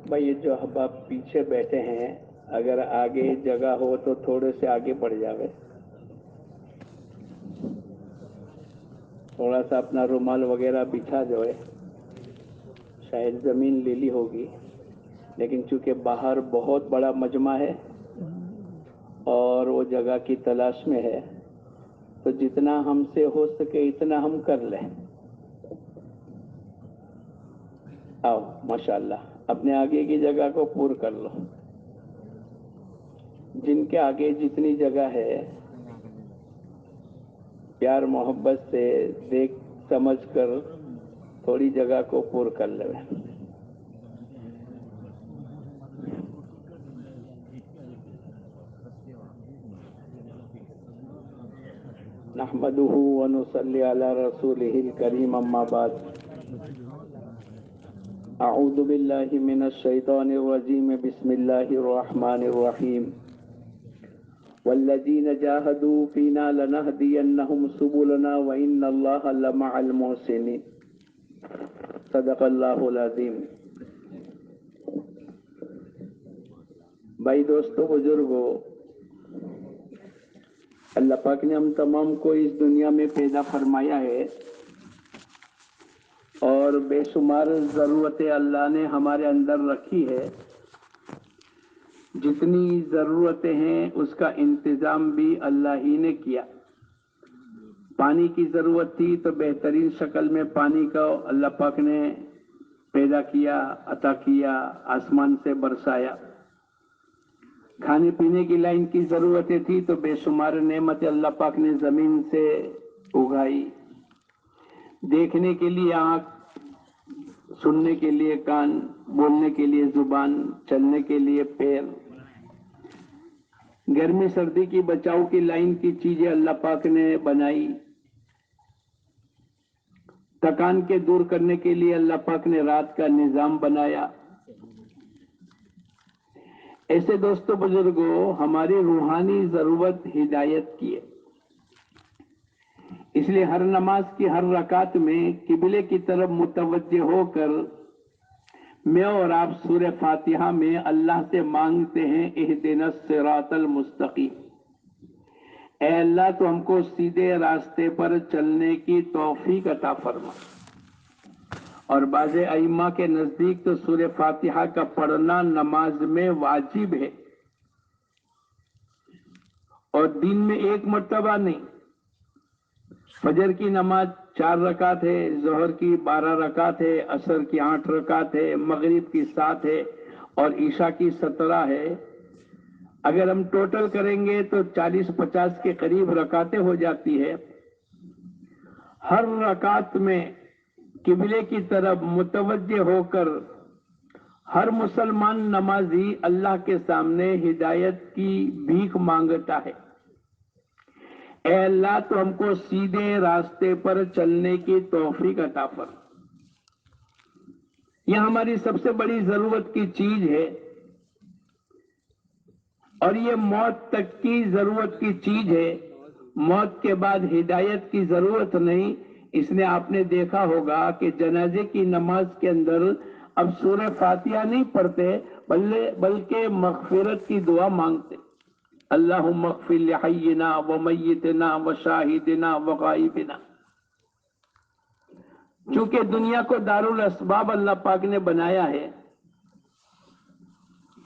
بھائی یہ جو احباب پیچھے بیٹھے ہیں اگر آگے جگہ ہو تو تھوڑے سے آگے بڑھ جاوے، تھوڑا سا اپنا رومال وغیرہ بچھا جو ہے، شاید زمین لیلی ہوگی، لیکن چونکہ باہر بہت بڑا مجمع ہے اور وہ جگہ کی تلاش میں ہے تو جتنا ہم سے ہو سکے اتنا ہم کر لیں۔ آؤ ماشاءاللہ اپنے آگے کی جگہ کو پور کر لو، جن کے آگے جتنی جگہ ہے پیار محبت سے دیکھ سمجھ کر تھوڑی جگہ کو پور کر لے۔ نحمده ونصلي على رسوله الكريم اما بعد، اعوذ باللہ من الشیطان الرجیم، بسم اللہ الرحمن الرحیم، والذین جاہدوا فینا لنہدینہم سبلنا وان اللہ لمع المحسنین، صدق اللہ العظیم۔ بھائی دوستو بزرگو، اللہ پاک نے ہم تمام کو اس دنیا میں پیدا فرمایا ہے اور بے شمار ضرورتیں اللہ نے ہمارے اندر رکھی ہے۔ جتنی ضرورتیں ہیں اس کا انتظام بھی اللہ ہی نے کیا۔ پانی کی ضرورت تھی تو بہترین شکل میں پانی کا اللہ پاک نے پیدا کیا، عطا کیا، آسمان سے برسایا۔ کھانے پینے کی لائن کی ضرورتیں تھی تو بے شمار نعمت اللہ پاک نے زمین سے اگائی۔ دیکھنے کے لیے آنکھ، سننے کے لیے کان، بولنے کے لیے زبان، چلنے کے لیے پیر، گرمی سردی کی بچاؤ کی لائن کی چیزیں اللہ پاک نے بنائی۔ تکان کے دور کرنے کے لیے اللہ پاک نے رات کا نظام بنایا۔ ایسے دوستو بزرگوں، ہماری روحانی ضرورت ہدایت کی ہے، اس لیے ہر نماز کی ہر رکعت میں قبلے کی طرف متوجہ ہو کر میں اور آپ سورہ فاتحہ میں اللہ سے مانگتے ہیں اہدنا الصراط المستقیم، اے اللہ تو ہم کو سیدھے راستے پر چلنے کی توفیق عطا فرما۔ اور بعض ائمہ کے نزدیک تو سورہ فاتحہ کا پڑھنا نماز میں واجب ہے، اور دن میں ایک مرتبہ نہیں۔ فجر کی نماز 4 رکعت ہے، ظہر کی 12 رکعت ہے، عصر کی 8 رکعت ہے، مغرب کی 7 ہے اور عشاء کی 17 ہے۔ اگر ہم ٹوٹل کریں گے تو 40-50 کے قریب رکعتیں ہو جاتی ہے۔ ہر رکعت میں قبلے کی طرف متوجہ ہو کر ہر مسلمان نمازی اللہ کے سامنے ہدایت کی بھیک مانگتا ہے، اے اللہ تو ہم کو سیدھے راستے پر چلنے کی توفیق عطا فرما۔ یہ ہماری سب سے بڑی ضرورت کی چیز ہے، اور یہ موت تک کی ضرورت کی چیز ہے۔ موت کے بعد ہدایت کی ضرورت نہیں، اس لیے آپ نے دیکھا ہوگا کہ جنازے کی نماز کے اندر اب سورہ فاتحہ نہیں پڑھتے بلکہ مغفرت کی دعا مانگتے، اللہم اغفر لحینا ومیتنا وشاہدنا وغائبنا۔ چونکہ دنیا کو دارالاسباب اللہ پاک نے بنایا ہے،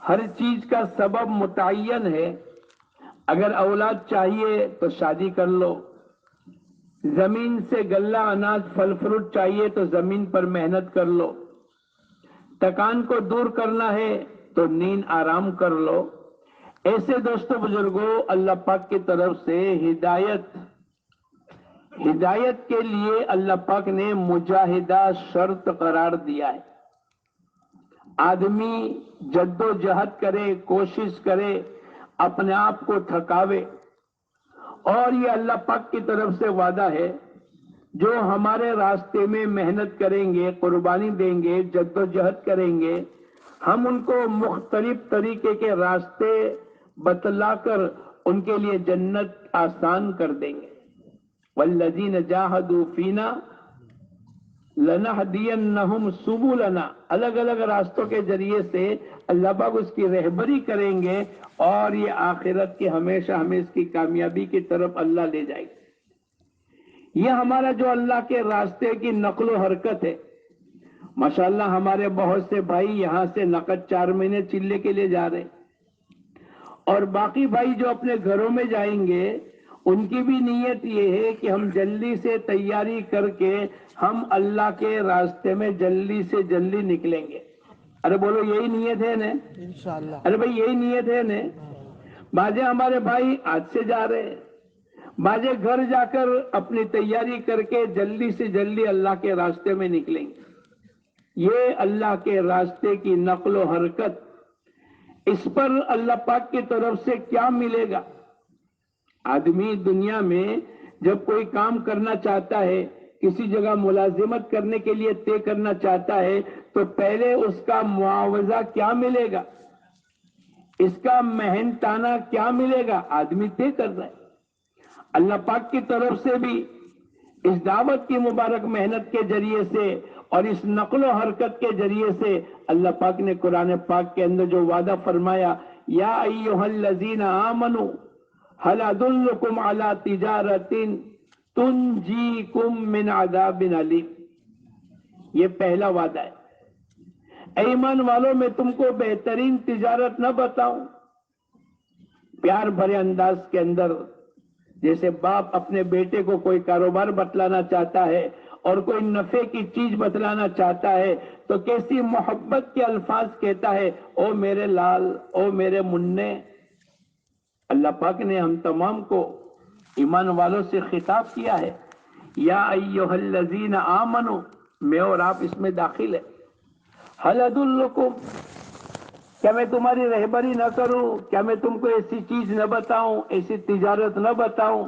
ہر چیز کا سبب متعین ہے۔ اگر اولاد چاہیے تو شادی کر لو، زمین سے غلہ اناج پھل فروٹ چاہیے تو زمین پر محنت کر لو، تکان کو دور کرنا ہے تو نیند آرام کر لو۔ ایسے دوستو بزرگوں، اللہ پاک کی طرف سے ہدایت کے لیے اللہ پاک نے مجاہدہ شرط قرار دیا ہے۔ آدمی جد و جہد کرے، کوشش کرے، اپنے آپ کو تھکاوے، اور یہ اللہ پاک کی طرف سے وعدہ ہے جو ہمارے راستے میں محنت کریں گے، قربانی دیں گے، جد و جہد کریں گے، ہم ان کو مختلف طریقے کے راستے بتلا کر ان کے لیے جنت آسان کر دیں گے۔ والذین جاہدوا فینا لنہدینہم سبلنا، الگ الگ راستوں کے ذریعے سے اللہ پاک اس کی رہبری کریں گے، اور یہ آخرت کی ہمیشہ ہمیں اس کی کامیابی کی طرف اللہ لے جائے گا۔ یہ ہمارا جو اللہ کے راستے کی نقل و حرکت ہے، ماشاءاللہ ہمارے بہت سے بھائی یہاں سے نقد 4 مہینے چلے کے لیے جا رہے ہیں، اور باقی بھائی جو اپنے گھروں میں جائیں گے ان کی بھی نیت یہ ہے کہ ہم جلدی سے تیاری کر کے ہم اللہ کے راستے میں جلدی سے جلدی نکلیں گے۔ ارے بولو یہی نیت ہے نا؟ انشاءاللہ۔ ارے بھائی یہی نیت ہے نا؟ باجے ہمارے بھائی آج سے جا رہے ہیں، باجے گھر جا کر اپنی تیاری کر کے جلدی سے جلدی اللہ کے راستے میں نکلیں گے۔ یہ اللہ کے راستے کی نقل و حرکت، اس پر اللہ پاک کی طرف سے کیا ملے گا؟ آدمی دنیا میں جب کوئی کام کرنا چاہتا ہے، کسی جگہ ملازمت کرنے کے لیے طے کرنا چاہتا ہے، تو پہلے اس کا معاوضہ کیا ملے گا، اس کا محنتانہ کیا ملے گا، آدمی طے کر رہا ہے۔ اللہ پاک کی طرف سے بھی اس دعوت کی مبارک محنت کے ذریعے سے اور اس نقل و حرکت کے ذریعے سے اللہ پاک نے قرآن پاک کے اندر جو وعدہ فرمایا، یا ایھا الذین آمنوا هل ادلکم علی تجارت تنجیکم من عذاب علیم، یہ پہلا وعدہ ہے۔ اے ایمان والوں، میں تم کو بہترین تجارت نہ بتاؤں؟ پیار بھرے انداز کے اندر جیسے باپ اپنے بیٹے کو کوئی کاروبار بتلانا چاہتا ہے اور کوئی نفع کی چیز بتلانا چاہتا ہے تو کیسی محبت کے الفاظ کہتا ہے، او میرے لال، او میرے مننے۔ اللہ پاک نے ہم تمام کو ایمان والوں سے خطاب کیا ہے، یا ایھا الذین آمنوا، میں اور آپ اس میں داخل ہے۔ ہل ادلکم، کیا میں تمہاری رہبری نہ کروں؟ کیا میں تم کو ایسی چیز نہ بتاؤں، ایسی تجارت نہ بتاؤں؟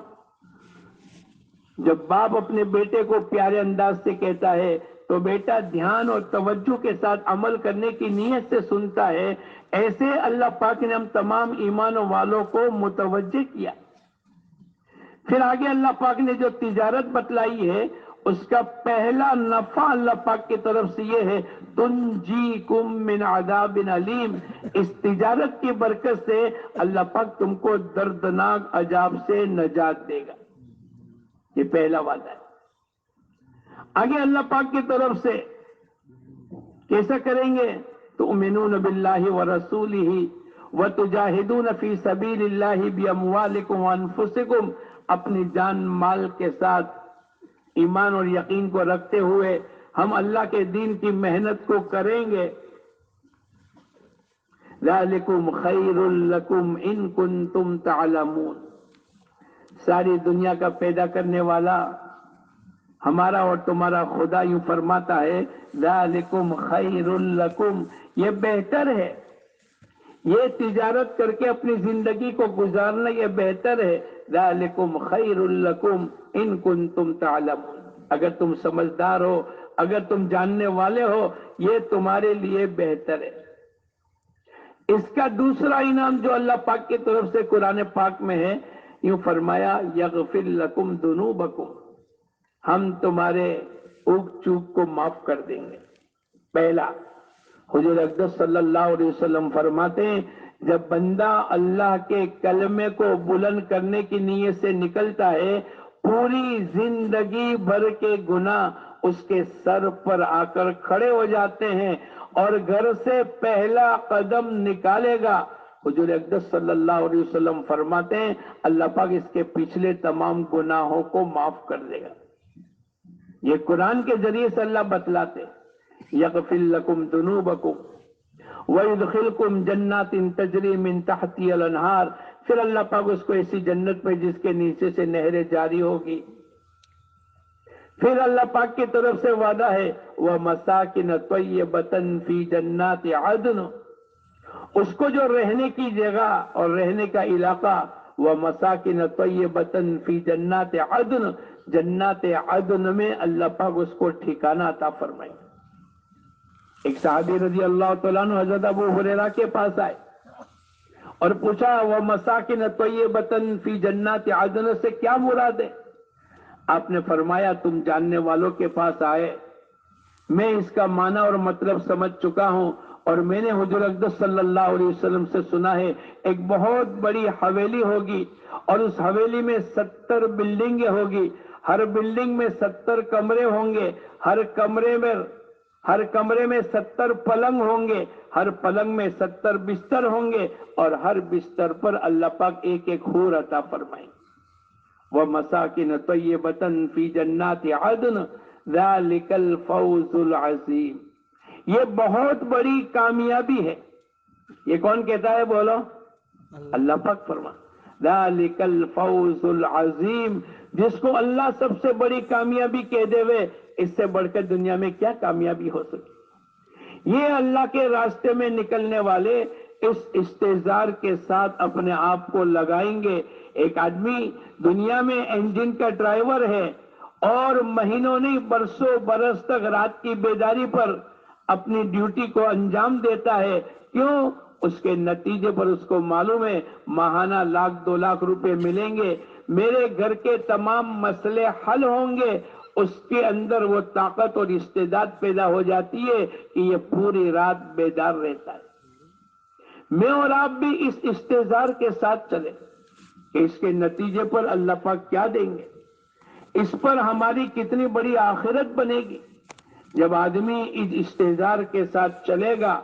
جب باپ اپنے بیٹے کو پیارے انداز سے کہتا ہے تو بیٹا دھیان اور توجہ کے ساتھ عمل کرنے کی نیت سے سنتا ہے۔ ایسے اللہ پاک نے ہم تمام ایمان والوں کو متوجہ کیا۔ پھر آگے اللہ پاک نے جو تجارت بتلائی ہے اس کا پہلا نفع اللہ پاک کی طرف سے یہ ہے، تنجیکم من عذاب علیم، اس تجارت کی برکت سے اللہ پاک تم کو دردناک عذاب سے نجات دے گا۔ یہ پہلا وعدہ ہے۔ آگے اللہ پاک کی طرف سے کیسا کریں گے؟ تؤمنون باللہ ورسولہ وتجاہدون فی سبیل اللہ باموالکم وانفسکم، اپنی جان مال کے ساتھ ایمان اور یقین کو رکھتے ہوئے ہم اللہ کے دین کی محنت کو کریں گے۔ ذالکم خیر لکم ان کنتم تعلمون، ساری دنیا کا پیدا کرنے والا ہمارا اور تمہارا خدا یوں فرماتا ہے، ذالکم خیر لکم، یہ بہتر ہے، یہ تجارت کر کے اپنی زندگی کو گزارنا یہ بہتر ہے۔ ذالکم خیر لکم ان کنتم تعلمون، اگر تم سمجھدار ہو، اگر تم جاننے والے ہو، یہ تمہارے لیے بہتر ہے۔ اس کا دوسرا انعام جو اللہ پاک کی طرف سے قرآن پاک میں ہے، یوں فرمایا، یغفر لکم ذنوبکم، ہم تمہارے اوک چوک کو معاف کر دیں گے۔ پہلا، حضور اقدس صلی اللہ علیہ وسلم فرماتے ہیں، جب بندہ اللہ کے کلمے کو بلند کرنے کی نیت سے نکلتا ہے، پوری زندگی بھر کے گناہ اس کے سر پر آ کر کھڑے ہو جاتے ہیں، اور گھر سے پہلا قدم نکالے گا، حضور اقدس صلی اللہ علیہ وسلم فرماتے ہیں اللہ پاک اس کے پچھلے تمام گناہوں کو معاف کر دے گا۔ یہ قرآن کے ذریعے سے اللہ بتلاتے، یغفر لکم ذنوبکم وَيُدْخِلْكُمْ جَنَّاتٍ تَجْرِي مِن تَحْتِهَا الْأَنْهَارُ، پھر اللہ پاک اس کو ایسی جنت میں جس کے نیچے سے نہریں جاری ہوگی۔ پھر اللہ پاک کی طرف سے وعدہ ہے، وَمَسَاكِنَ طَيِّبَةً فِي جَنَّاتِ عَدْنٍ، اس کو جو رہنے کی جگہ اور رہنے کا علاقہ، وَمَسَاكِنَ طَيِّبَةً فِي جَنَّاتِ عَدْنٍ، جنات عدن میں اللہ پاک اس کو ٹھکانہ عطا فرمائے۔ ایک صحابی رضی اللہ تعالیٰ عنہ حضرت ابو ہریرہ کے پاس آئے اور پوچھا، وَمَسَاكِنَ طَيِّبَةً فِي جَنَّاتِ عَدْنٍ سے کیا مراد ہے؟ آپ نے فرمایا، تم جاننے والوں کے پاس آئے میں اس کا معنی اور مطلب سمجھ چکا ہوں، اور میں نے حضور اقدس صلی اللہ علیہ وسلم سے سنا ہے ایک بہت بڑی حویلی ہوگی، اور اس حویلی میں 70 بلڈنگیں ہوگی، ہر بلڈنگ میں 70 کمرے ہوں گے، ہر کمرے میں 70 پلنگ ہوں گے، ہر پلنگ میں 70 بستر ہوں گے، اور ہر بستر پر اللہ پاک ایک ایک حور عطا فرمائیں گے۔ وَمَسَاكِنَ طَيِّبَةً فِي جَنَّاتِ عَدْنٍ ذَلِكَ الْفَوْزُ الْعَظِيمُ۔ یہ بہت بڑی کامیابی ہے۔ یہ کون کہتا ہے بولو؟ اللہ پاک فرما ذَلِكَ الْفَوْزُ الْعَظِيمُ۔ جس کو اللہ سب سے بڑی کامیابی کہہ دے وے، اس سے بڑھ کر دنیا میں کیا کامیابی ہو سکے؟ یہ اللہ کے راستے میں نکلنے والے اس استحضار کے ساتھ اپنے آپ کو لگائیں گے۔ ایک آدمی دنیا میں انجن کا ڈرائیور ہے اور مہینوں نہیں برسوں برس تک رات کی بیداری پر اپنی ڈیوٹی کو انجام دیتا ہے۔ کیوں؟ اس کے نتیجے پر اس کو معلوم ہے ماہانہ 1,00,000-2,00,000 روپے ملیں گے، میرے گھر کے تمام مسئلے حل ہوں گے۔ اس کے اندر وہ طاقت اور استعداد پیدا ہو جاتی ہے کہ یہ پوری رات بیدار رہتا ہے۔ میں اور آپ بھی اس استحضار کے ساتھ چلیں کہ اس کے نتیجے پر اللہ پاک کیا دیں گے، اس پر ہماری کتنی بڑی آخرت بنے گی۔ جب آدمی اس استحضار کے ساتھ چلے گا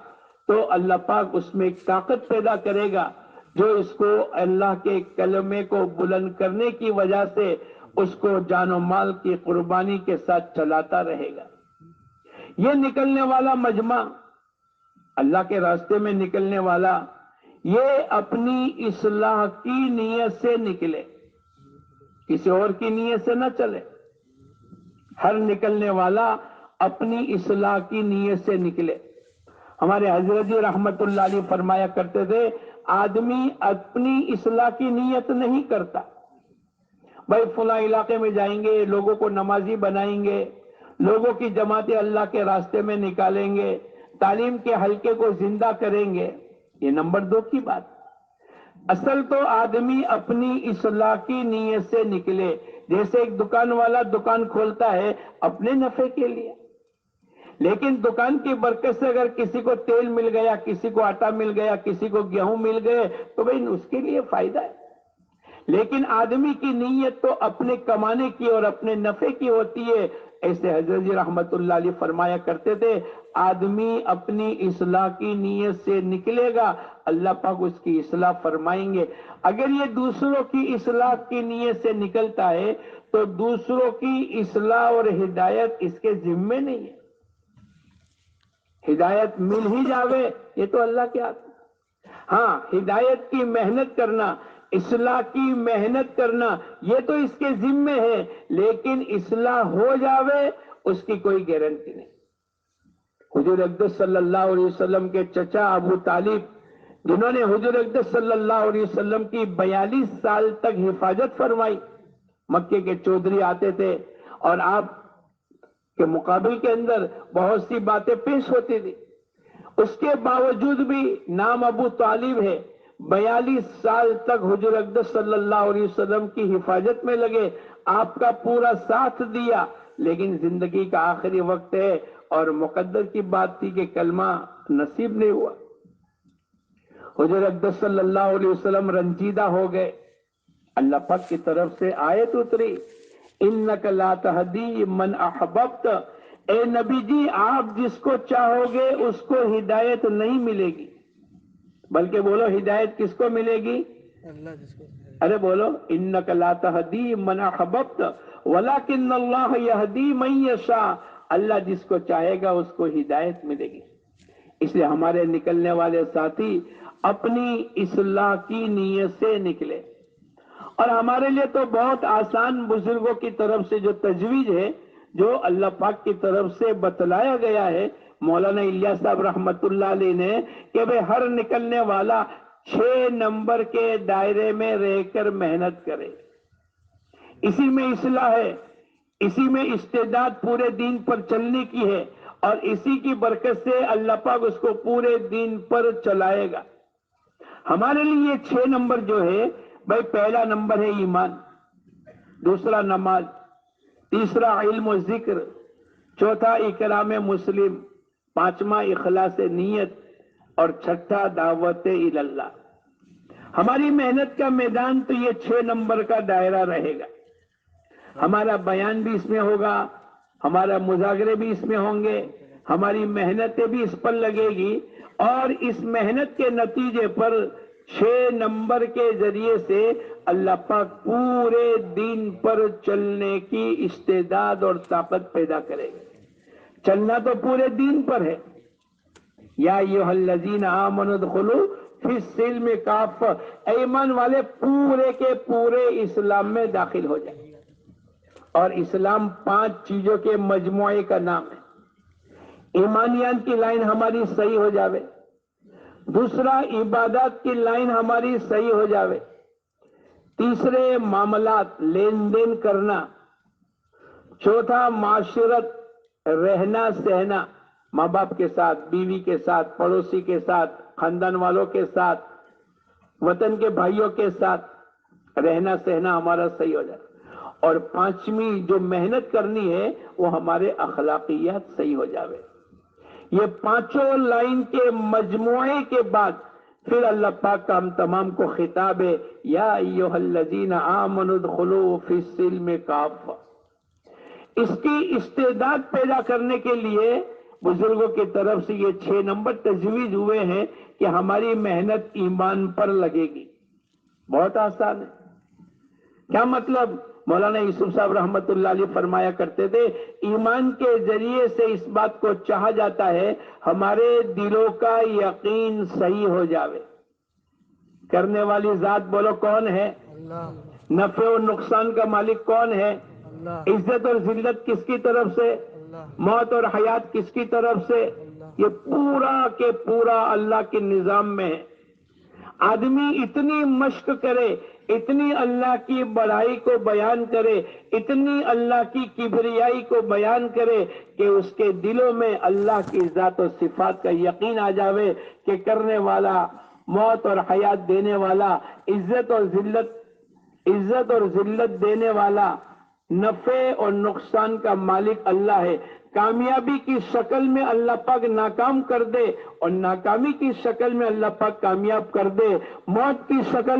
تو اللہ پاک اس میں ایک طاقت پیدا کرے گا جو اس کو اللہ کے کلمے کو بلند کرنے کی وجہ سے اس کو جان و مال کی قربانی کے ساتھ چلاتا رہے گا۔ یہ نکلنے والا مجمع، اللہ کے راستے میں نکلنے والا، یہ اپنی اصلاح کی نیت سے نکلے، کسی اور کی نیت سے نہ چلے۔ ہر نکلنے والا اپنی اصلاح کی نیت سے نکلے۔ ہمارے حضرت جی رحمت اللہ علیہ فرمایا کرتے تھے، آدمی اپنی اصلاح کی نیت نہیں کرتا۔ بھائی فلاں علاقے میں جائیں گے، لوگوں کو نمازی بنائیں گے، لوگوں کی جماعتیں اللہ کے راستے میں نکالیں گے، تعلیم کے حلقے کو زندہ کریں گے، یہ نمبر 2 کی بات۔ اصل تو آدمی اپنی اصلاح کی نیت سے نکلے۔ جیسے ایک دکان والا دکان کھولتا ہے اپنے نفع کے لیے، لیکن دکان کی برکت سے اگر کسی کو تیل مل گیا، کسی کو آٹا مل گیا، کسی کو گیہوں مل گئے تو بھئی اس کے لیے فائدہ ہے۔ لیکن آدمی کی نیت تو اپنے کمانے کی اور اپنے نفع کی ہوتی ہے۔ ایسے حضرت جی رحمت اللہ علیہ فرمایا کرتے تھے، آدمی اپنی اصلاح کی نیت سے نکلے گا، اللہ پاک اس کی اصلاح فرمائیں گے۔ اگر یہ دوسروں کی اصلاح کی نیت سے نکلتا ہے تو دوسروں کی اصلاح اور ہدایت اس کے ذمے نہیں ہے۔ ہدایت مل ہی جاوے یہ تو اللہ کے ہاتھ میں۔ ہاں، ہدایت کی محنت کرنا، اصلاح کی محنت کرنا، یہ تو اس کے ذمے ہے، لیکن اصلاح ہو جاوے اس کی کوئی گارنٹی نہیں۔ حضور اقدس صلی اللہ علیہ وسلم کے چچا ابو طالب، جنہوں نے حضور اقدس صلی اللہ علیہ وسلم کی 42 سال تک حفاظت فرمائی، مکے کے چودھری آتے تھے اور آپ کے مقابل کے اندر بہت سی باتیں پیش ہوتی تھی، اس کے باوجود بھی نام ابو طالب ہے، 42 سال تک حضور اقدس صلی اللہ علیہ وسلم کی حفاظت میں لگے، آپ کا پورا ساتھ دیا، لیکن زندگی کا آخری وقت ہے اور مقدر کی بات تھی کہ کلمہ نصیب نہیں ہوا۔ حضور اقدس صلی اللہ علیہ وسلم رنجیدہ ہو گئے، اللہ پاک کی طرف سے آیت اتری، اِنَّكَ لَا تَهْدِي مَنْ أَحْبَبْتَ، اے نبی جی آپ جس کو چاہو گے اس کو ہدایت نہیں ملے گی، بلکہ بولو ہدایت کس کو ملے گی؟ اللہ جس کو ارے بولو، اِنَّكَ لَا تَهْدِي مَنْ أَحْبَبْتَ وَلَكِنَّ اللَّهَ يَهْدِي مَن يَشَاءُ، اللہ جس کو چاہے گا اس کو ہدایت ملے گی۔ اس لیے ہمارے نکلنے والے ساتھی اپنی اصلاح کی نیت سے نکلے، اور ہمارے لیے تو بہت آسان بزرگوں کی طرف سے جو تجویز ہے، جو اللہ پاک کی طرف سے بتلایا گیا ہے مولانا الیاس صاحب رحمت اللہ علیہ نے، کہ بھئی ہر نکلنے والا 6 نمبر کے دائرے میں رہ کر محنت کرے، اسی میں اصلاح ہے، اسی میں استعداد پورے دین پر چلنے کی ہے، اور اسی کی برکت سے اللہ پاک اس کو پورے دین پر چلائے گا۔ ہمارے لیے یہ 6 نمبر جو ہے، بھائی پہلا نمبر ہے ایمان، دوسرا نماز، تیسرا علم و ذکر، چوتھا اکرام مسلم، پانچواں اخلاص نیت، اور چھٹا دعوت اللہ۔ ہماری محنت کا میدان تو یہ 6 نمبر کا دائرہ رہے گا۔ ہمارا بیان بھی اس میں ہوگا، ہمارا مذاکرے بھی اس میں ہوں گے، ہماری محنتیں بھی اس پر لگے گی، اور اس محنت کے نتیجے پر 6 نمبر کے ذریعے سے اللہ پاک پورے دین پر چلنے کی استعداد اور طاقت پیدا کرے گا۔ چلنا تو پورے دین پر ہے۔ یا ایھا الذین آمنوا ادخلوا فی السلم کافہ، ایمان والے پورے کے پورے اسلام میں داخل ہو جائیں۔ اور اسلام 5 چیزوں کے مجموعے کا نام ہے۔ ایمانیات کی لائن ہماری صحیح ہو جاوے، دوسرا عبادات کی لائن ہماری صحیح ہو جاوے، تیسرے معاملات لین دین کرنا، چوتھا معاشرت رہنا سہنا، ماں باپ کے ساتھ، بیوی کے ساتھ، پڑوسی کے ساتھ، خاندان والوں کے ساتھ، وطن کے بھائیوں کے ساتھ رہنا سہنا ہمارا صحیح ہو جائے، اور پانچویں جو محنت کرنی ہے وہ ہمارے اخلاقیات صحیح ہو جاوے۔ یہ پانچوں لائن کے مجموعے کے بعد پھر اللہ پاک کا ہم تمام کو خطاب ہے، یا ایھا الذین آمنوا ادخلوا فی السلم کافہ۔ اس کی استعداد پیدا کرنے کے لیے بزرگوں کی طرف سے یہ 6 نمبر تجویز ہوئے ہیں کہ ہماری محنت ایمان پر لگے گی۔ بہت آسان ہے۔ کیا مطلب؟ مولانا یوسف صاحب رحمت اللہ علیہ فرمایا کرتے تھے، ایمان کے ذریعے سے اس بات کو چاہا جاتا ہے ہمارے دلوں کا یقین صحیح ہو جاوے۔ کرنے والی ذات بولو کون ہے؟ اللہ۔ نفع و نقصان کا مالک کون ہے؟ اللہ۔ عزت اور ذلت کس کی طرف سے؟ اللہ۔ موت اور حیات کس کی طرف سے؟ اللہ۔ یہ پورا کے پورا اللہ کے نظام میں ہے۔ آدمی اتنی مشق کرے، اتنی اللہ کی بڑائی کو بیان کرے، اتنی اللہ کی کبریائی کو بیان کرے کہ اس کے دلوں میں اللہ کی ذات و صفات کا یقین آ جاوے کہ کرنے والا، موت اور حیات دینے والا، عزت اور ذلت دینے والا، نفع اور نقصان کا مالک اللہ ہے۔ کامیابی کی شکل میں اللہ پاک ناکام کر دے اور ناکامی کی شکل میں اللہ پاک کامیاب کر دے، موت کی شکل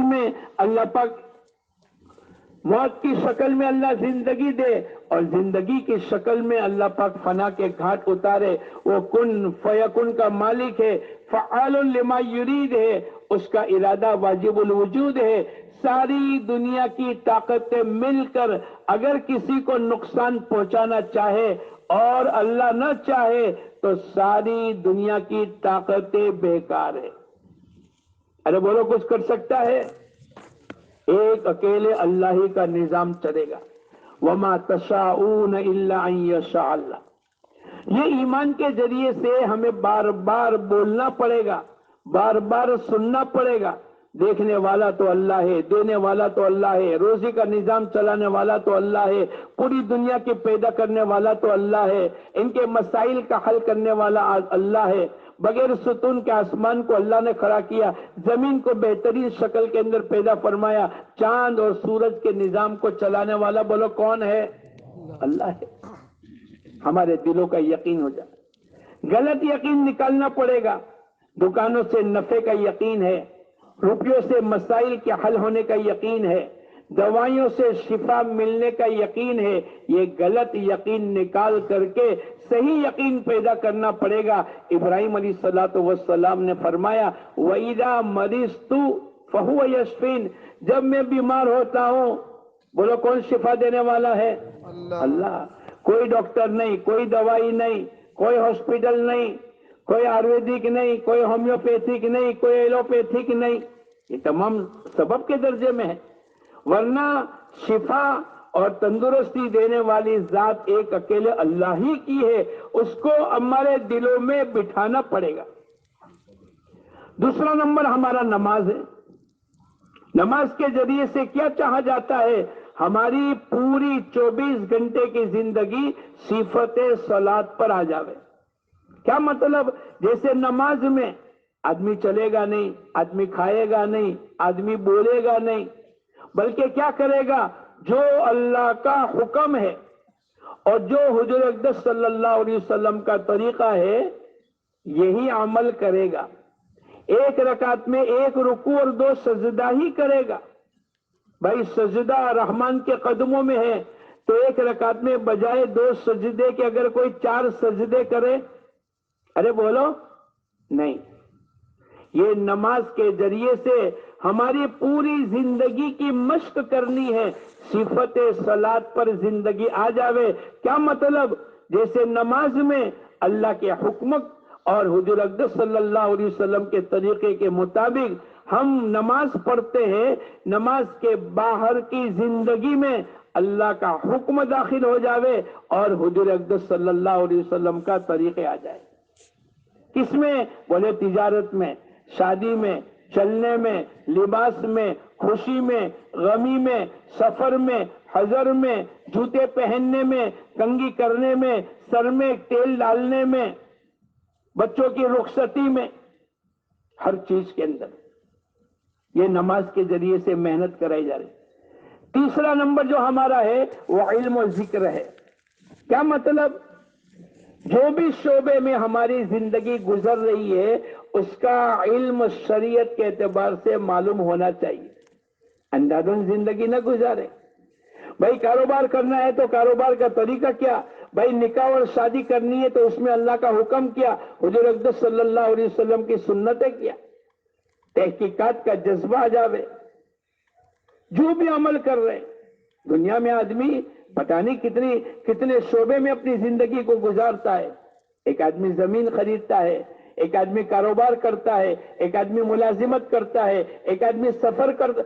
میں اللہ زندگی دے اور زندگی کی شکل میں اللہ پاک فنا کے گھاٹ اتارے۔ وہ کن فیکن کا مالک ہے، فعال لما یرید ہے، اس کا ارادہ واجب الوجود ہے۔ ساری دنیا کی طاقتیں مل کر اگر کسی کو نقصان پہنچانا چاہے اور اللہ نہ چاہے تو ساری دنیا کی طاقتیں بیکار ہے۔ ارے بولو کچھ کر سکتا ہے؟ ایک اکیلے اللہ ہی کا نظام چلے گا۔ وما تشاءون الا ان یشاء اللہ۔ یہ ایمان کے ذریعے سے ہمیں بار بار بولنا پڑے گا، بار بار سننا پڑے گا۔ دیکھنے والا تو اللہ ہے، دینے والا تو اللہ ہے، روزی کا نظام چلانے والا تو اللہ ہے، پوری دنیا کے پیدا کرنے والا تو اللہ ہے، ان کے مسائل کا حل کرنے والا اللہ ہے۔ بغیر ستون کے آسمان کو اللہ نے کھڑا کیا، زمین کو بہترین شکل کے اندر پیدا فرمایا، چاند اور سورج کے نظام کو چلانے والا بولو کون ہے؟ اللہ ہے۔ ہمارے دلوں کا یقین ہو جائے۔ غلط یقین نکالنا پڑے گا۔ دکانوں سے نفع کا یقین ہے، روپیوں سے مسائل کے حل ہونے کا یقین ہے، دوائیوں سے شفا ملنے کا یقین ہے۔ یہ غلط یقین نکال کر کے صحیح یقین پیدا کرنا پڑے گا۔ ابراہیم علیہ الصلوۃ والسلام نے فرمایا وَإِذَا مَرِضْتُ فَهُوَ يَشْفِينِ، جب میں بیمار ہوتا ہوں، بولو کون شفا دینے والا ہے؟ اللہ۔ کوئی ڈاکٹر نہیں، کوئی دوائی نہیں، کوئی ہاسپٹل نہیں، کوئی آیورویدک نہیں، کوئی ہومیوپیتھک نہیں، کوئی ایلوپیتھک نہیں، یہ تمام سبب کے درجے میں ہے۔ ورنہ شفا اور تندرستی دینے والی ذات ایک اکیلے اللہ ہی کی ہے، اس کو ہمارے دلوں میں بٹھانا پڑے گا۔ دوسرا نمبر ہمارا نماز ہے۔ نماز کے ذریعے سے کیا چاہا جاتا ہے؟ ہماری پوری 24 گھنٹے کی زندگی صفت صلاۃ پر آ جاوے۔ کیا مطلب؟ جیسے نماز میں آدمی چلے گا نہیں، آدمی کھائے گا نہیں، آدمی بولے گا نہیں، بلکہ کیا کرے گا؟ جو اللہ کا حکم ہے اور جو حضور اقدس صلی اللہ علیہ وسلم کا طریقہ ہے یہی عمل کرے گا، ایک رکعت میں ایک رکوع اور 2 سجدہ ہی کرے گا. بھائی سجدہ رحمان کے قدموں میں ہے، تو ایک رکعت میں بجائے 2 سجدے کے اگر کوئی 4 سجدے کرے، ارے بولو نہیں. یہ نماز کے ذریعے سے ہماری پوری زندگی کی مشق کرنی ہے. صفت صلاۃ پر زندگی آ جاوے. کیا مطلب؟ جیسے نماز میں اللہ کے حکم اور حضور اقدس صلی اللہ علیہ وسلم کے طریقے کے مطابق ہم نماز پڑھتے ہیں، نماز کے باہر کی زندگی میں اللہ کا حکم داخل ہو جاوے اور حضور اقدس صلی اللہ علیہ وسلم کا طریقے آ جائے. کس میں؟ بولے تجارت میں، شادی میں، چلنے میں، لباس میں، خوشی میں، غمی میں، سفر میں، حضر میں، جوتے پہننے میں، کنگھی کرنے میں، سر میں تیل ڈالنے میں، بچوں کی رخصتی میں، ہر چیز کے اندر یہ نماز کے ذریعے سے محنت کرائی جا رہی. تیسرا نمبر جو ہمارا ہے وہ علم و ذکر ہے. کیا مطلب؟ جو بھی شعبے میں ہماری زندگی گزر رہی ہے اس کا علم شریعت کے اعتبار سے معلوم ہونا چاہیے. اندھادھند زندگی نہ گزارے. بھائی کاروبار کرنا ہے تو کاروبار کا طریقہ کیا؟ بھائی نکاح اور شادی کرنی ہے تو اس میں اللہ کا حکم کیا؟ حضور اقدس صلی اللہ علیہ وسلم کی سنتیں کیا؟ تحقیقات کا جذبہ آ جاوے. جو بھی عمل کر رہے دنیا میں آدمی پتہ نہیں کتنے شعبے میں اپنی زندگی کو گزارتا ہے. ایک آدمی زمین خریدتا ہے، ایک آدمی کاروبار کرتا ہے، ایک آدمی ملازمت کرتا ہے، ایک آدمی سفر کرتا.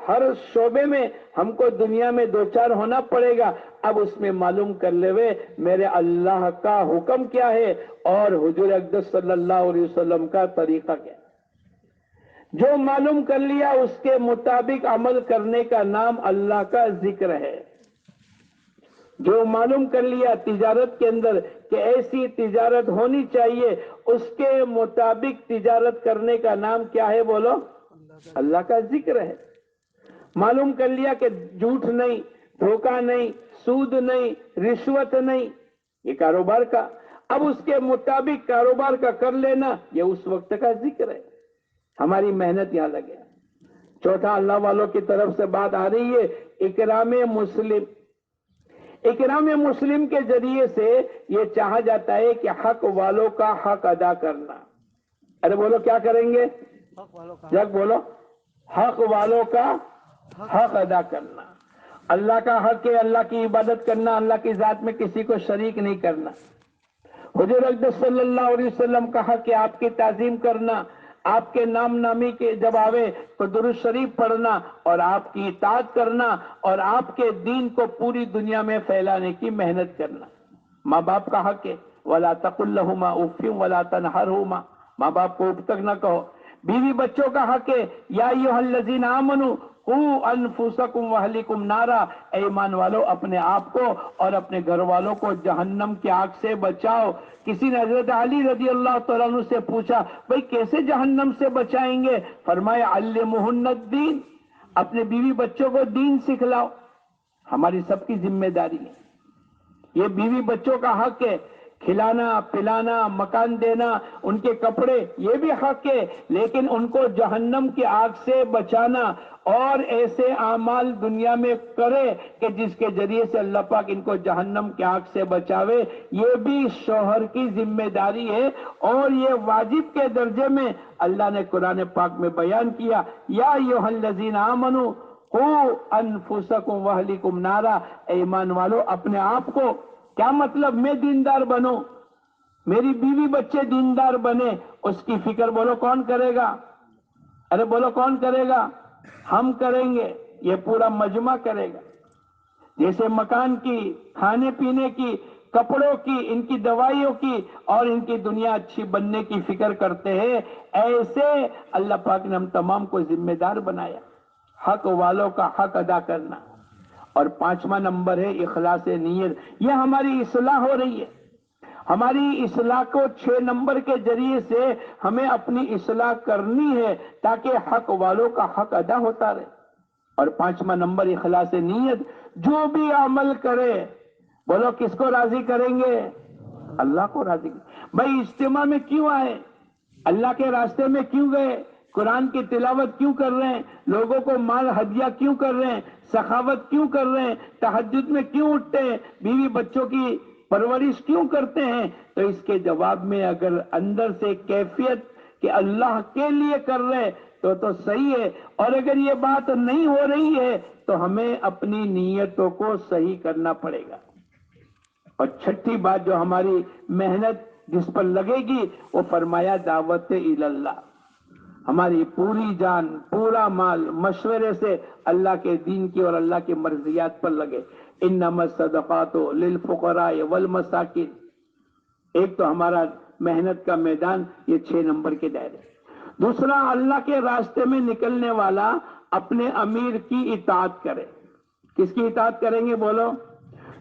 ہر شعبے میں ہم کو دنیا میں 2-4 ہونا پڑے گا. اب اس میں معلوم کر لے میرے اللہ کا حکم کیا ہے اور حضور اقدس صلی اللہ علیہ وسلم کا طریقہ کیا ہے. جو معلوم کر لیا اس کے مطابق عمل کرنے کا نام اللہ کا ذکر ہے. جو معلوم کر لیا تجارت کے اندر کہ ایسی تجارت ہونی چاہیے، اس کے مطابق تجارت کرنے کا نام کیا ہے؟ بولو اللہ کا ذکر ہے. معلوم کر لیا کہ جھوٹ نہیں، دھوکہ نہیں، سود نہیں، رشوت نہیں، یہ کاروبار کا. اب اس کے مطابق کاروبار کا کر لینا یہ اس وقت کا ذکر ہے. ہماری محنت یہاں لگے. چوتھا اللہ والوں کی طرف سے بات آ رہی ہے اکرام مسلم. اکرام مسلم کے ذریعے سے یہ چاہا جاتا ہے کہ حق والوں کا حق ادا کرنا. ارے بولو کیا کریں گے؟ جگ بولو. حق والوں کا حق ادا کرنا. اللہ کا حق ہے اللہ کی عبادت کرنا، اللہ کی ذات میں کسی کو شریک نہیں کرنا. حضور اقدس صلی اللہ علیہ وسلم کا حق ہے آپ کی تعظیم کرنا، آپ کے نام نامی کے جب آوے تو درود شریف پڑھنا اور آپ کی اطاعت کرنا اور آپ کے دین کو پوری دنیا میں پھیلانے کی محنت کرنا. ماں باپ کا حق ہے وَلَا تَقُلْ لَهُمَا اُفٍّ وَلَا تَنْهَرْهُمَا. ماں باپ کو اف تک نہ کہو. بیوی بچوں کا حق ہے یا ایھا الذین آمنوا قوا انفسکم واہلکم نارا. اے ایمان والو اپنے آپ کو اور اپنے گھر والوں کو جہنم کی آگ سے بچاؤ. کسی نے حضرت علی رضی اللہ تعالیٰ عنہ سے پوچھا بھئی کیسے جہنم سے بچائیں گے؟ فرمایا علمہن الدین، اپنے بیوی بچوں کو دین سکھلاؤ. ہماری سب کی ذمہ داری ہے. یہ بیوی بچوں کا حق ہے، کھلانا پلانا مکان دینا ان کے کپڑے یہ بھی حق ہے، لیکن ان کو جہنم کی آگ سے بچانا اور ایسے اعمال دنیا میں کرے کہ جس کے ذریعے سے اللہ پاک ان کو جہنم کی آگ سے بچاوے، یہ بھی شوہر کی ذمہ داری ہے. اور یہ واجب کے درجے میں اللہ نے قرآن پاک میں بیان کیا یا ایھا الذین آمنوا قوا انفسکم واہلکم نارا. ایمان والو اپنے آپ کو. کیا مطلب؟ میں دیندار بنوں، میری بیوی بچے دیندار بنے، اس کی فکر بولو کون کرے گا؟ ارے بولو کون کرے گا؟ ہم کریں گے، یہ پورا مجمع کرے گا. جیسے مکان کی، کھانے پینے کی، کپڑوں کی، ان کی دوائیوں کی اور ان کی دنیا اچھی بننے کی فکر کرتے ہیں، ایسے اللہ پاک نے ہم تمام کو ذمہ دار بنایا. حق والوں کا حق ادا کرنا. اور 5واں نمبر ہے اخلاص نیت. یہ ہماری اصلاح ہو رہی ہے. ہماری اصلاح کو 6 نمبر کے ذریعے سے ہمیں اپنی اصلاح کرنی ہے تاکہ حق والوں کا حق ادا ہوتا رہے. اور 5واں نمبر اخلاص نیت. جو بھی عمل کرے بولو کس کو راضی کریں گے؟ اللہ کو راضی کریں۔ بھائی اجتماع میں کیوں آئے؟ اللہ کے راستے میں کیوں گئے؟ قرآن کی تلاوت کیوں کر رہے ہیں؟ لوگوں کو مال ہدیہ کیوں کر رہے ہیں؟ سخاوت کیوں کر رہے ہیں؟ تہجد میں کیوں اٹھتے ہیں؟ بیوی بچوں کی پرورش کیوں کرتے ہیں؟ تو اس کے جواب میں اگر اندر سے کیفیت کہ اللہ کے لیے کر رہے تو صحیح ہے، اور اگر یہ بات نہیں ہو رہی ہے تو ہمیں اپنی نیتوں کو صحیح کرنا پڑے گا۔ اور چھٹی بات جو ہماری محنت جس پر لگے گی وہ فرمایا دعوت اللہ، ہماری پوری جان پورا مال مشورے سے اللہ کے دین کی اور اللہ کی مرضیات پر لگے۔ انما الصدقات للفقراء والمساکین، ایک تو ہمارا محنت کا میدان یہ 6 نمبر کے دائرے۔ دوسرا، اللہ کے راستے میں نکلنے والا اپنے امیر کی اطاعت کرے۔ کس کی اطاعت کریں گے بولو؟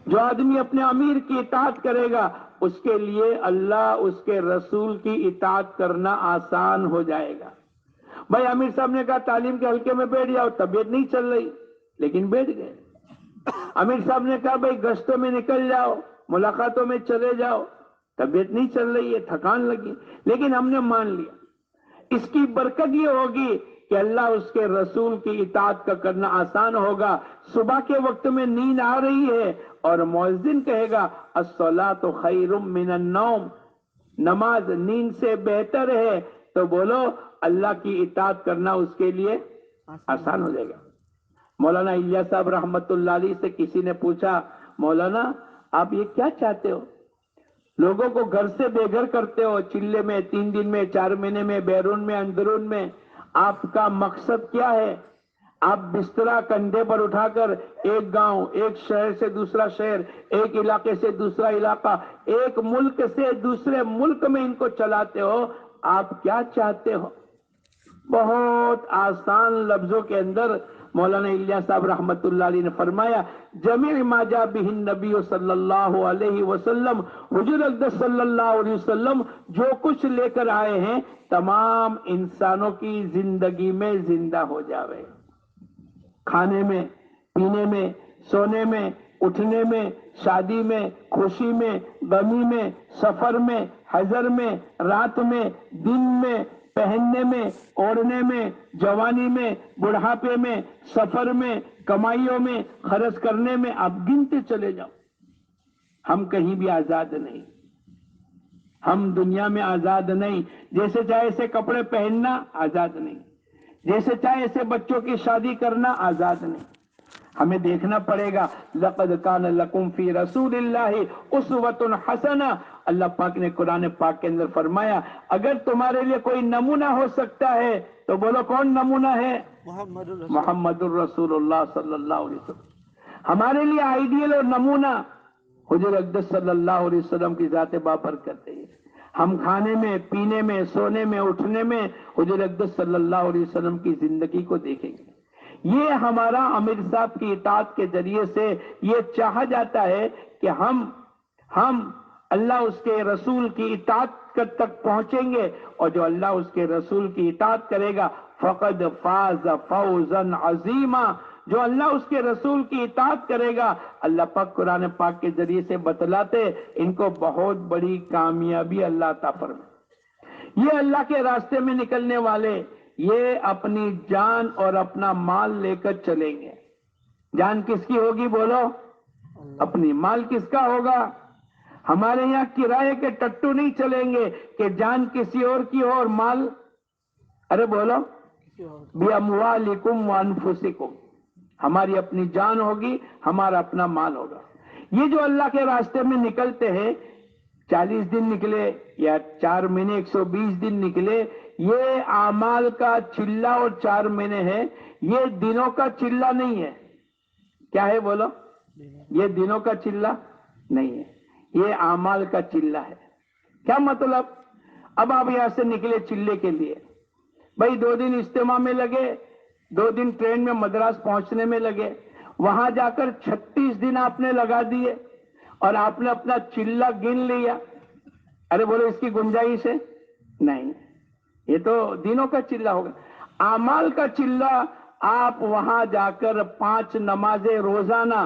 جو آدمی اپنے امیر کی اطاعت کرے گا اس کے لیے اللہ اس کے رسول کی اطاعت کرنا آسان ہو جائے گا۔ بھائی امیر صاحب نے کہا تعلیم کے حلقے میں بیٹھ جاؤ، طبیعت نہیں چل رہی لیکن بیٹھ گئے۔ امیر صاحب نے کہا بھائی گشتوں میں نکل جاؤ، ملاقاتوں میں چلے جاؤ، طبیعت نہیں چل رہی ہے، تھکان لگی، لیکن ہم نے مان لیا۔ اس کی برکت یہ ہوگی کہ اللہ اس کے رسول کی اطاعت کا کرنا آسان ہوگا۔ صبح کے وقت میں نیند آ رہی ہے اور مؤذن کہے گا الصلاۃ خیر من النوم، نماز نیند سے بہتر ہے، تو بولو اللہ کی اطاعت کرنا اس کے لیے آسان ہو جائے گا۔ مولانا الیاس صاحب رحمت اللہ علیہ سے کسی نے پوچھا مولانا آپ یہ کیا چاہتے ہو؟ لوگوں کو گھر سے بے گھر کرتے ہو، چلے میں 3 دن میں 4 مہینے میں، بیرون میں اندرون میں، آپ کا مقصد کیا ہے؟ آپ بسترا کندھے پر اٹھا کر ایک گاؤں، ایک شہر سے دوسرا شہر، ایک علاقے سے دوسرا علاقہ، ایک ملک سے دوسرے ملک میں ان کو چلاتے ہو، آپ کیا چاہتے ہو؟ بہت آسان لفظوں کے اندر مولانا الیاس صاحب رحمت اللہ علیہ نے فرمایا جمیع ما جاء به النبی صلی اللہ علیہ وسلم، حضور اقدس صلی اللہ علیہ وسلم جو کچھ لے کر آئے ہیں تمام انسانوں کی زندگی میں زندہ ہو جاوے۔ کھانے میں، پینے میں، سونے میں، اٹھنے میں، شادی میں، خوشی میں، غمی میں، سفر میں، حضر میں، رات میں، دن میں، پہننے میں، اوڑھنے میں، جوانی میں، بڑھاپے میں، سفر میں، کمائیوں میں، خرچ کرنے میں، آپ گنتے چلے جاؤ۔ ہم کہیں بھی آزاد نہیں، ہم دنیا میں آزاد نہیں۔ جیسے چاہے ایسے کپڑے پہننا آزاد نہیں، جیسے چاہے ایسے بچوں کی شادی کرنا آزاد نہیں۔ ہمیں دیکھنا پڑے گا لقد کان لکم فی رسول اللہ اسوۃ حسنہ، اللہ پاک نے قرآن پاک کے اندر فرمایا اگر تمہارے لیے کوئی نمونہ ہو سکتا ہے تو بولو کون نمونہ ہے؟ محمد الرسول اللہ صلی اللہ علیہ وسلم۔ ہمارے لیے آئیڈیل اور نمونہ حضور اقدس صلی اللہ علیہ وسلم کی ذات بابرکت ہے۔ ہم کھانے میں، پینے میں، سونے میں، اٹھنے میں حضور اقدس صلی اللہ علیہ وسلم کی زندگی کو دیکھیں گے۔ یہ ہمارا امیر صاحب کی اطاعت کے ذریعے سے یہ چاہا جاتا ہے کہ ہم اللہ اس کے رسول کی اطاعت تک پہنچیں گے، اور جو اللہ اس کے رسول کی اطاعت کرے گا فقد فاز فوزا عظیما، جو اللہ اس کے رسول کی اطاعت کرے گا اللہ پاک قرآن پاک کے ذریعے سے بتلاتے ان کو بہت بڑی کامیابی اللہ عطا فرمائے۔ یہ اللہ کے راستے میں نکلنے والے یہ اپنی جان اور اپنا مال لے کر چلیں گے۔ جان کس کی ہوگی بولو؟ اپنی۔ مال کس کا ہوگا؟ ہمارے یہاں کرائے کے ٹٹو نہیں چلیں گے کہ جان کسی اور کی ہو اور مال، ارے بولو بِأَمْوَالِكُمْ وَأَنفُسِكُمْ، ہماری اپنی جان ہوگی، ہمارا اپنا مال ہوگا۔ یہ جو اللہ کے راستے میں نکلتے ہیں 40 دن نکلے یا 4 مہینے 120 دن نکلے، یہ اعمال کا چلہ اور 4 مہینے ہے، یہ دنوں کا چلہ نہیں ہے۔ کیا ہے بولو؟ یہ دنوں کا چلہ نہیں ہے، یہ اعمال کا چلہ ہے۔ کیا مطلب؟ اب آپ یہاں سے نکلے چلے کے لیے، بھائی 2 دن اجتماع میں لگے، 2 دن ٹرین میں مدراس پہنچنے میں لگے، وہاں جا کر 36 دن آپ نے لگا دیے اور آپ نے اپنا چلہ گن لیا، ارے بولو اس کی گنجائش ہے؟ نہیں، یہ تو دنوں کا چلہ ہوگا۔ اعمال کا چلہ آپ وہاں جا کر 5 نمازیں روزانہ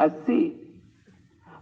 80।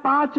5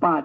5।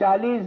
40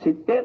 70।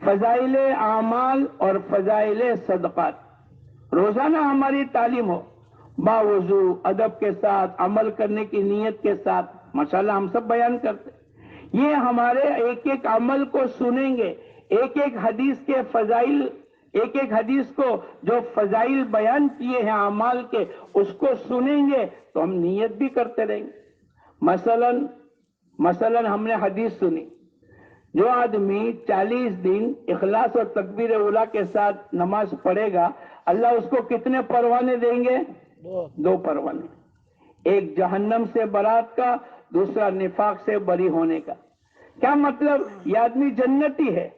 فضائل اعمال اور فضائل صدقات روزانہ ہماری تعلیم ہو، باوضو ادب کے ساتھ، عمل کرنے کی نیت کے ساتھ، ماشاءاللہ ہم سب بیان کرتے. یہ ہمارے ایک ایک عمل کو سنیں گے، ایک ایک حدیث کے فضائل، ایک ایک حدیث کو جو فضائل بیان کیے ہیں اعمال کے، اس کو سنیں گے تو ہم نیت بھی کرتے رہیں گے. مثلا ہم نے حدیث سنی، جو آدمی 40 دن اخلاص اور تکبیر اولیٰ کے ساتھ نماز پڑھے گا، اللہ اس کو کتنے پروانے دیں گے؟ 2 پروانے. ایک جہنم سے برات کا، دوسرا نفاق سے بری ہونے کا. کیا مطلب؟ یہ آدمی جنتی ہے.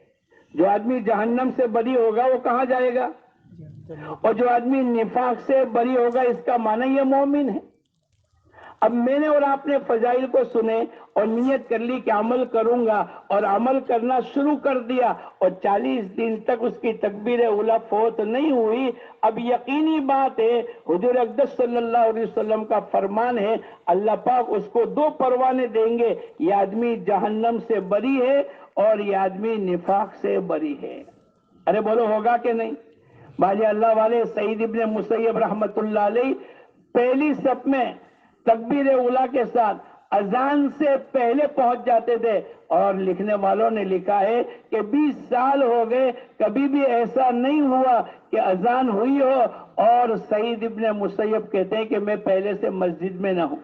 جو آدمی جہنم سے بری ہوگا وہ کہاں جائے گا؟ اور جو آدمی نفاق سے بری ہوگا، اس کا معنی یہ مومن ہے. اب میں نے اور آپ نے فضائل کو سنے اور نیت کر لی کہ عمل کروں گا، اور عمل کرنا شروع کر دیا، اور 40 دن تک اس کی تکبیر اولیٰ فوت نہیں ہوئی. اب یقینی بات ہے، حضور اقدس صلی اللہ علیہ وسلم کا فرمان ہے، اللہ پاک اس کو 2 پروانے دیں گے. یہ آدمی جہنم سے بری ہے اور یہ آدمی نفاق سے بری ہے. ارے بولو ہوگا کہ نہیں؟ باجی اللہ والے سعید ابن مسیب رحمت اللہ علیہ پہلی صف میں تکبیر اولیٰ کے ساتھ اذان سے پہلے پہنچ جاتے تھے، اور لکھنے والوں نے لکھا ہے کہ 20 سال ہو گئے، کبھی بھی ایسا نہیں ہوا کہ اذان ہوئی ہو اور سعید ابن مسیب کہتے ہیں کہ میں پہلے سے مسجد میں نہ ہوں.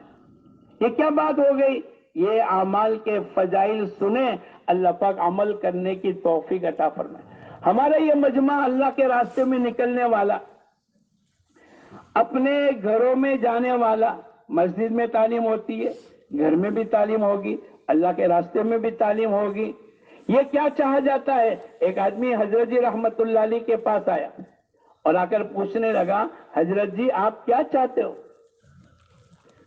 یہ کیا بات ہو گئی؟ یہ اعمال کے فضائل سنیں، اللہ پاک عمل کرنے کی توفیق عطا فرمائے. ہمارا یہ مجمع اللہ کے راستے میں نکلنے والا، اپنے گھروں میں جانے والا، مسجد میں تعلیم ہوتی ہے، گھر میں بھی تعلیم ہوگی، اللہ کے راستے میں بھی تعلیم ہوگی. یہ کیا چاہا جاتا ہے؟ ایک آدمی حضرت جی رحمت اللہ علیہ کے پاس آیا اور آ کر پوچھنے لگا، حضرت جی آپ کیا چاہتے ہو؟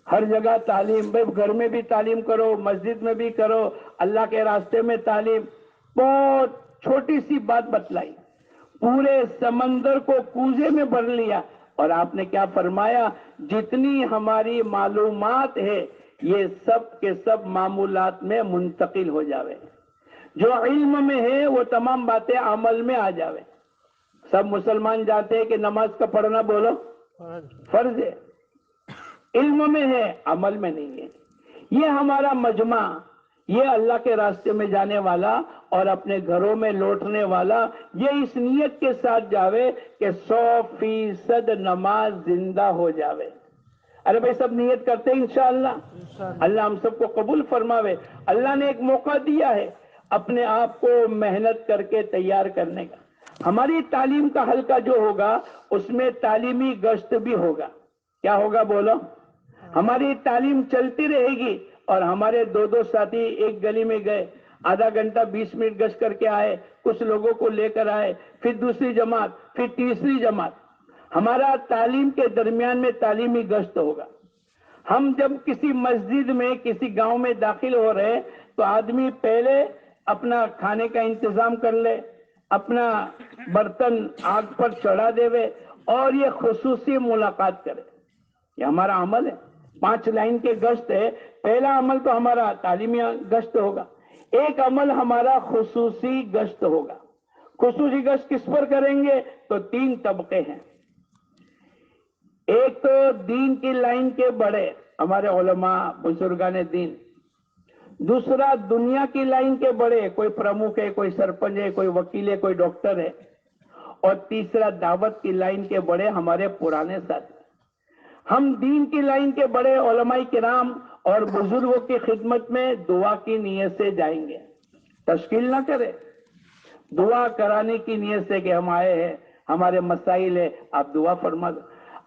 ہر جگہ تعلیم، بھائی گھر میں بھی تعلیم کرو، مسجد میں بھی کرو، اللہ کے راستے میں تعلیم. بہت چھوٹی سی بات بتلائی، پورے سمندر کو کوزے میں بھر لیا. اور آپ نے کیا فرمایا؟ جتنی ہماری معلومات ہے یہ سب کے سب معمولات میں منتقل ہو جاوے. جو علم میں ہے وہ تمام باتیں عمل میں آ جاوے. سب مسلمان جانتے ہیں کہ نماز کا پڑھنا بولو فرض ہے، علم میں ہے، عمل میں نہیں ہے. یہ ہمارا مجمع، یہ اللہ کے راستے میں جانے والا اور اپنے گھروں میں لوٹنے والا، یہ اس نیت کے ساتھ جاوے کہ 100% نماز زندہ ہو جاوے. ارے بھائی سب نیت کرتے ہیں انشاءاللہ. اللہ ہم سب کو قبول فرماوے. اللہ نے ایک موقع دیا ہے اپنے آپ کو محنت کر کے تیار کرنے کا. ہماری تعلیم کا حلقہ جو ہوگا اس میں تعلیمی گشت بھی ہوگا. کیا ہوگا بولو؟ ہماری تعلیم چلتی رہے گی اور ہمارے 2 ساتھی ایک گلی میں گئے، آدھا گھنٹہ 20 منٹ گشت کر کے آئے، کچھ لوگوں کو لے کر آئے، پھر دوسری جماعت، پھر تیسری جماعت. ہمارا تعلیم کے درمیان میں تعلیمی گشت ہوگا. ہم جب کسی مسجد میں کسی گاؤں میں داخل ہو رہے تو آدمی پہلے اپنا کھانے کا انتظام کر لے، اپنا برتن آگ پر چڑھا دے اور یہ خصوصی ملاقات کرے. یہ ہمارا عمل ہے. 5 لائن کے گشت ہے. پہلا عمل تو ہمارا تعلیمی گشت ہوگا. ایک عمل ہمارا خصوصی گشت ہوگا. خصوصی گشت کس پر کریں گے؟ تو 3 طبقے ہیں. ایک تو دین کی لائن کے بڑے، ہمارے علماء بزرگان دین. دوسرا دنیا کی لائن کے بڑے، کوئی پرمکھ ہے، کوئی سرپنچ ہے، کوئی وکیل ہے، کوئی ڈاکٹر ہے. اور تیسرا دعوت کی لائن کے بڑے، ہمارے پرانے ساتھی. ہم دین کی لائن کے بڑے علماء کرام اور بزرگوں کی خدمت میں دعا کی نیت سے جائیں گے. تشکیل نہ کرے، دعا کرانے کی نیت سے کہ ہم آئے ہیں، ہمارے مسائل ہے، آپ دعا فرما دو.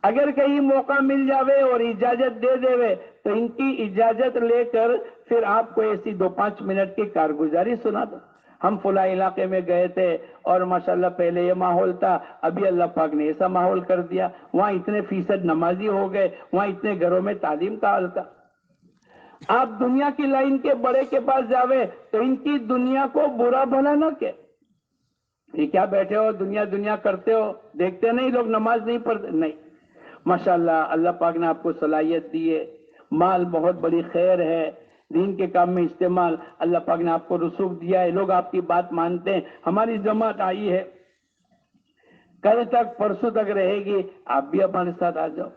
اگر کہیں موقع مل جاوے اور اجازت دے دے تو ان کی اجازت لے کر پھر آپ کو ایسی 2-5 منٹ کی کارگزاری سنا دو. ہم فلاں علاقے میں گئے تھے اور ماشاءاللہ پہلے یہ ماحول تھا، ابھی اللہ پاک نے ایسا ماحول کر دیا، وہاں اتنے فیصد نمازی ہو گئے، وہاں اتنے گھروں میں تعلیم کا حل تھا. آپ دنیا کی لائن کے بڑے کے پاس جاوے تو ان کی دنیا کو برا بھلا نہ کہ یہ کیا بیٹھے ہو دنیا دنیا کرتے ہو، دیکھتے نہیں لوگ نماز نہیں پڑھتے. نہیں، ماشاءاللہ اللہ پاک نے آپ کو صلاحیت دی ہے، مال بہت بڑی خیر ہے. دین کے کام میں استعمال اللہ پاک نے آپ کو رسوخ دیا ہے, لوگ آپ کی بات مانتے ہیں. ہماری جماعت آئی ہے, کل تک پرسوں تک رہے گی, آپ بھی ہمارے ساتھ آ جاؤ.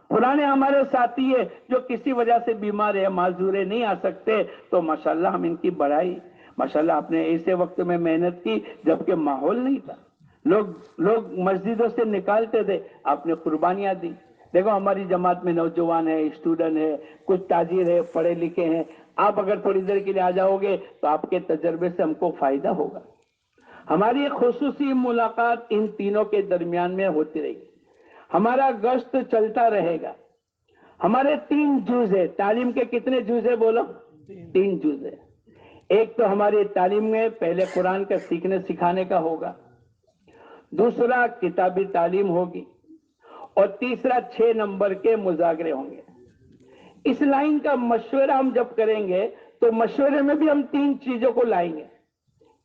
پرانے ہمارے ساتھی ہے جو کسی وجہ سے بیمار ہے, معذور ہے, نہیں آ سکتے, تو ماشاءاللہ ہم ان کی بڑھائی. ماشاءاللہ آپ نے ایسے وقت میں محنت کی جبکہ ماحول نہیں تھا, لوگ مسجدوں سے نکالتے تھے, آپ نے قربانیاں دی. دیکھو ہماری جماعت میں نوجوان ہے, اسٹوڈنٹ ہے, کچھ تاجر ہے, پڑھے لکھے ہیں. آپ اگر تھوڑی دیر کے لیے آ جاؤ گے تو آپ کے تجربے سے ہم کو فائدہ ہوگا. ہماری ایک خصوصی ملاقات ان تینوں کے درمیان میں ہوتی رہے گی. ہمارا گشت چلتا رہے گا. ہمارے 3 جز ہے. تعلیم کے کتنے جز ہے بولو؟ 3 جز ہے. ایک تو ہماری تعلیم میں پہلے قرآن کا سیکھنے سکھانے کا ہوگا, دوسرا کتابی تعلیم ہوگی, اور تیسرا 6 نمبر کے مذاکرے ہوں گے. اس لائن کا مشورہ ہم جب کریں گے تو مشورے میں بھی ہم 3 چیزوں کو لائیں گے.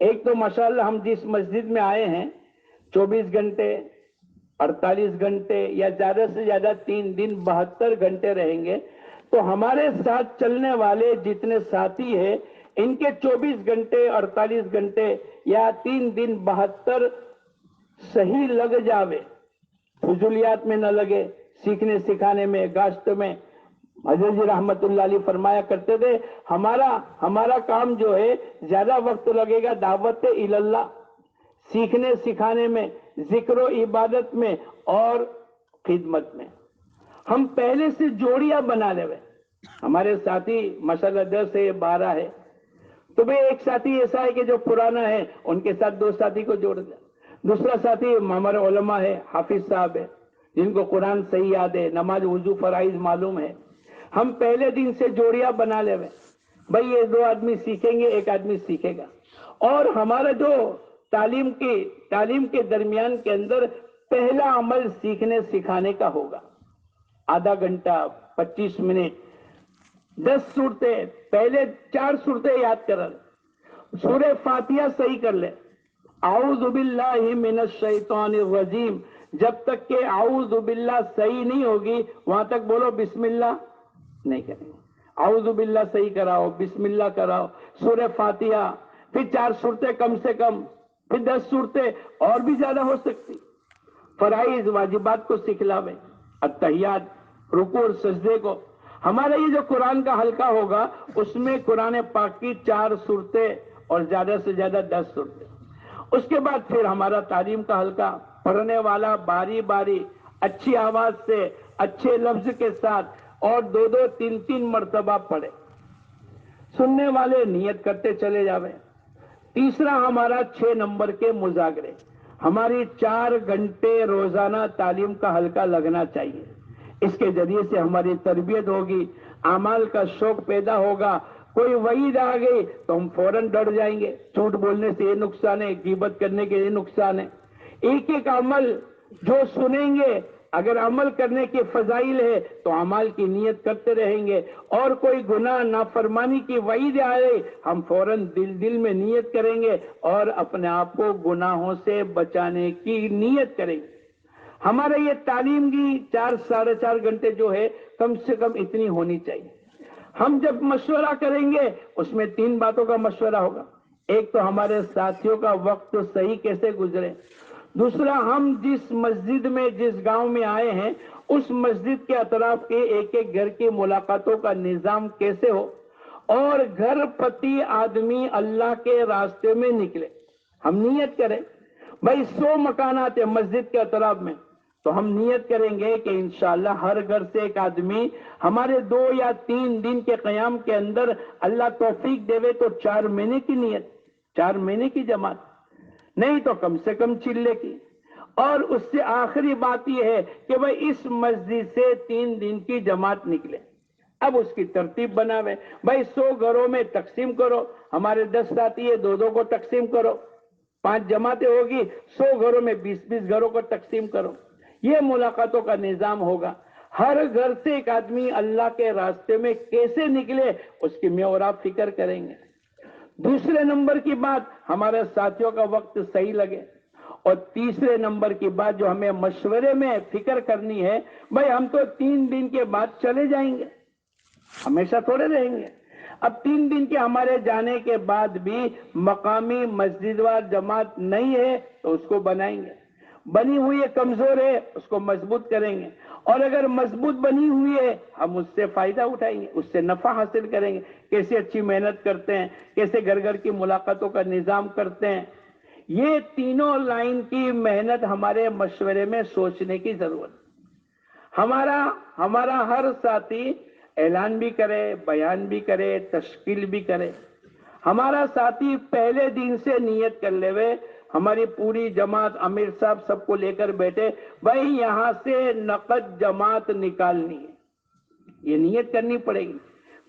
ایک تو ماشاءاللہ ہم جس مسجد میں آئے ہیں 24 گھنٹے 48 گھنٹے یا زیادہ سے زیادہ 3 دن 72 گھنٹے رہیں گے, تو ہمارے ساتھ چلنے والے جتنے ساتھی ہیں ان کے 24 گھنٹے 48 گھنٹے یا 3 دن 72 صحیح لگ جاوے, فضولیات میں نہ لگے, سیکھنے سکھانے میں, گاشت میں. حضرت جی رحمت اللہ علیہ فرمایا کرتے تھے ہمارا کام جو ہے زیادہ وقت لگے گا دعوت اللہ, سیکھنے سکھانے میں, ذکر و عبادت میں اور خدمت میں. ہم پہلے سے جوڑیاں بنا لے. ہمارے ساتھی ماشاءاللہ 10 ہے 12 ہے, تو بھئی ایک ساتھی ایسا ہے کہ جو پرانا ہے ان کے ساتھ 2 ساتھی کو جوڑ دیں. دوسرا ساتھی ہمارے علماء ہے, حافظ صاحب ہے, جن کو قرآن صحیح یاد ہے, نماز وضو فرائض معلوم ہے. ہم پہلے دن سے جوڑیاں بنا لے. بھئی یہ 2 آدمی سیکھیں گے, 1 آدمی سیکھے گا. اور ہمارا جو تعلیم کے درمیان کے اندر پہلا عمل سیکھنے سکھانے کا ہوگا. آدھا گھنٹہ 25 منٹ 10 صورتیں, پہلے 4 صورتیں یاد کر لیں. سورہ فاتحہ صحیح کر لیں. اعوذ باللہ من الشیطان الرجیم, جب تک کہ اعوذ باللہ صحیح نہیں ہوگی وہاں تک بولو بسم اللہ نہیں کریں گے. اعوذ باللہ صحیح کراؤ, بسم اللہ کراؤ, سورہ فاتحہ, پھر 4 صورتیں کم سے کم, پھر 10 صورتیں اور بھی زیادہ ہو سکتی. فرائض واجبات کو سکھلاوے, التحیات, رکوع اور سجدے کو. ہمارا یہ جو قرآن کا حلقہ ہوگا اس میں قرآن پاک کی 4 صورتیں اور زیادہ سے زیادہ 10 صورتیں. اس کے بعد پھر ہمارا تعلیم کا حلقہ, پڑھنے والا باری باری اچھی آواز سے اچھے لفظ کے ساتھ اور 2 3 مرتبہ پڑھے, سننے والے نیت کرتے چلے جاوے. تیسرا ہمارا 6 نمبر کے مذاکرے. ہماری 4 گھنٹے روزانہ تعلیم کا حلقہ لگنا چاہیے. اس کے ذریعے سے ہماری تربیت ہوگی, اعمال کا شوق پیدا ہوگا. کوئی وعید آ گئی تو ہم فوراً ڈر جائیں گے, جھوٹ بولنے سے یہ نقصان ہے, غیبت کرنے کے یہ نقصان ہے. ایک ایک عمل جو سنیں گے اگر عمل کرنے کے فضائل ہے تو عمل کی نیت کرتے رہیں گے, اور کوئی گناہ نافرمانی کی وعید آئے ہم فوراً دل میں نیت کریں گے اور اپنے آپ کو گناہوں سے بچانے کی نیت کریں گے. ہمارے یہ تعلیم کی 4 ساڑھے 4 گھنٹے جو ہے کم سے کم اتنی ہونی چاہیے. ہم جب مشورہ کریں گے اس میں 3 باتوں کا مشورہ ہوگا. ایک تو ہمارے ساتھیوں کا وقت صحیح کیسے گزرے, دوسرا ہم جس مسجد میں جس گاؤں میں آئے ہیں اس مسجد کے اطراف کے ایک ایک گھر کی ملاقاتوں کا نظام کیسے ہو, اور گھر پتی آدمی اللہ کے راستے میں نکلے. ہم نیت کریں بھائی 100 مکانات ہیں مسجد کے اطراف میں, تو ہم نیت کریں گے کہ انشاءاللہ ہر گھر سے ایک آدمی ہمارے 2 یا 3 دن کے قیام کے اندر اللہ توفیق دے تو 4 مہینے کی نیت, 4 مہینے کی جماعت, نہیں تو کم سے کم چلے کی. اور اس سے آخری بات یہ ہے کہ بھئی اس مسجد سے 3 دن کی جماعت نکلے. اب اس کی ترتیب بناوے, بھئی 100 گھروں میں تقسیم کرو, ہمارے 10 ساتھی ہے 2 کو تقسیم کرو, 5 جماعتیں ہوگی, 100 گھروں میں 20 گھروں کو تقسیم کرو. یہ ملاقاتوں کا نظام ہوگا. ہر گھر سے ایک آدمی اللہ کے راستے میں کیسے نکلے اس کی میں اور آپ فکر کریں گے. دوسرے نمبر کی بات ہمارے ساتھیوں کا وقت صحیح لگے, اور تیسرے نمبر کی بات جو ہمیں مشورے میں فکر کرنی ہے, بھئی ہم تو 3 دن کے بعد چلے جائیں گے, ہمیشہ تھوڑے رہیں گے. اب 3 دن کے ہمارے جانے کے بعد بھی مقامی مسجد وار جماعت نہیں ہے تو اس کو بنائیں گے. بنی ہوئی ہے کمزور ہے اس کو مضبوط کریں گے, اور اگر مضبوط بنی ہوئی ہے ہم اس سے فائدہ اٹھائیں گے, اس سے نفع حاصل کریں گے. کیسے اچھی محنت کرتے ہیں, کیسے گھر گھر کی ملاقاتوں کا نظام کرتے ہیں, یہ تینوں لائن کی محنت ہمارے مشورے میں سوچنے کی ضرورت. ہمارا ہر ساتھی اعلان بھی کرے, بیان بھی کرے, تشکیل بھی کرے. ہمارا ساتھی پہلے دن سے نیت کر لے وے, ہماری پوری جماعت امیر صاحب سب کو لے کر بیٹھے, بھائی یہاں سے نقد جماعت نکالنی ہے. یہ نیت کرنی پڑے گی,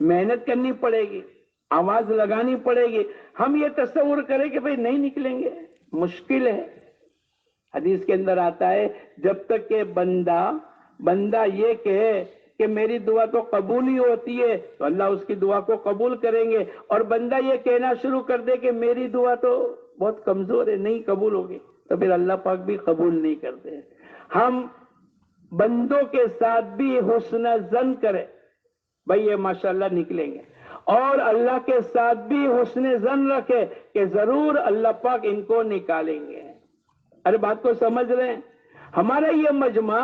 محنت کرنی پڑے گی, آواز لگانی پڑے گی. ہم یہ تصور کریں کہ بھائی نہیں نکلیں گے, مشکل ہے. حدیث کے اندر آتا ہے جب تک کہ بندہ یہ کہے کہ میری دعا تو قبول ہی ہوتی ہے تو اللہ اس کی دعا کو قبول کریں گے, اور بندہ یہ کہنا شروع کر دے کہ میری دعا تو بہت کمزور ہے, نہیں قبول ہوگی, تو پھر اللہ پاک بھی قبول نہیں کرتے. ہم بندوں کے ساتھ بھی حسن ظن کریں, بھائی یہ ماشاءاللہ نکلیں گے, اور اللہ کے ساتھ بھی حسن ظن رکھے کہ ضرور اللہ پاک ان کو نکالیں گے. ارے بات کو سمجھ رہے ہیں؟ ہمارا یہ مجمع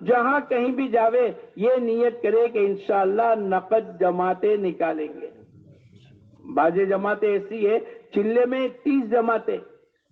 جہاں کہیں بھی جاوے یہ نیت کرے کہ انشاءاللہ نقد جماعتیں نکالیں گے. بعض جماعتیں ایسی ہے چلے میں 30 جماعتیں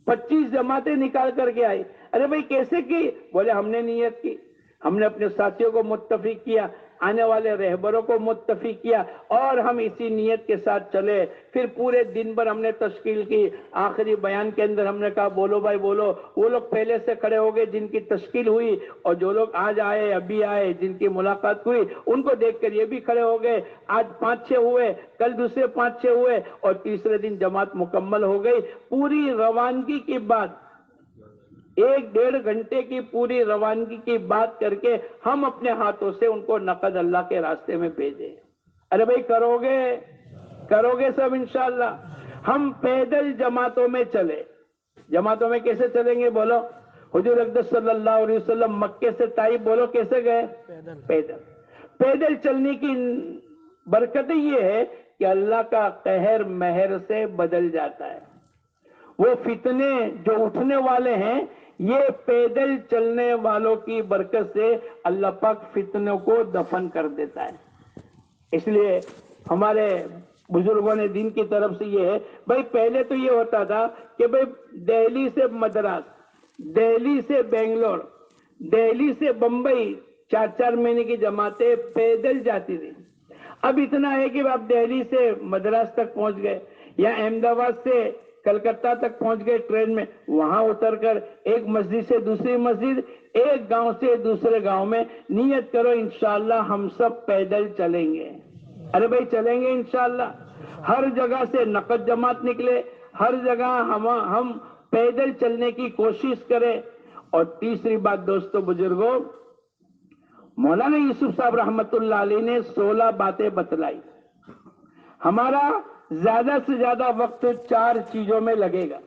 25 جماعتیں نکال کر کے آئی. ارے بھائی کیسے کی؟ بولے ہم نے نیت کی, ہم نے اپنے ساتھیوں کو متفق کیا, آنے والے رہبروں کو متفق کیا, اور ہم اسی نیت کے ساتھ چلے. پھر پورے دن بھر ہم نے تشکیل کی, آخری بیان کے اندر ہم نے کہا بولو بھائی بولو. وہ لوگ پہلے سے کھڑے ہو گئے جن کی تشکیل ہوئی, اور جو لوگ آج آئے ابھی آئے جن کی ملاقات ہوئی ان کو دیکھ کر یہ بھی کھڑے ہو گئے. آج 5-6 ہوئے, کل دوسرے 5-6 ہوئے, اور تیسرے دن جماعت مکمل ہو گئی. پوری روانگی کی بات 1-1.5 گھنٹے کی پوری روانگی کی بات کر کے ہم اپنے ہاتھوں سے ان کو نقد اللہ کے راستے میں بھیجے. ارے بھائی کرو گے سب انشاءاللہ. ہم پیدل جماعتوں میں چلے. جماعتوں میں کیسے چلیں گے بولو؟ حضور اقدس صلی اللہ علیہ وسلم مکے سے طائف بولو کیسے گئے؟ پیدل چلنے کی برکت یہ ہے کہ اللہ کا قہر مہر سے بدل جاتا ہے. وہ فتنے جو اٹھنے والے ہیں یہ پیدل چلنے والوں کی برکت سے اللہ پاک فتنوں کو دفن کر دیتا ہے. اس لیے ہمارے بزرگوں نے دین کی طرف سے یہ ہے, بھائی پہلے تو یہ ہوتا تھا کہ بھائی دہلی سے مدراس, دہلی سے بنگلور, دہلی سے بمبئی 4-4 مہینے کی جماعتیں پیدل جاتی تھی. اب اتنا ہے کہ آپ دہلی سے مدراس تک پہنچ گئے, یا احمد آباد سے کلکتہ تک پہنچ گئے ٹرین میں, وہاں اتر کر ایک مسجد سے دوسری مسجد, ایک گاؤں سے دوسرے گاؤں میں نیت کرو انشاءاللہ ہم سب پیدل چلیں گے. ارے بھائی چلیں گے انشاءاللہ. ہر جگہ سے نقد جماعت نکلے, ہر جگہ ہم پیدل چلنے کی کوشش کریں. اور تیسری بات دوستو بزرگوں, مولانا یوسف صاحب رحمت اللہ علیہ نے 16 باتیں بتلائی. ہمارا زیادہ سے زیادہ وقت 4 چیزوں میں لگے گا.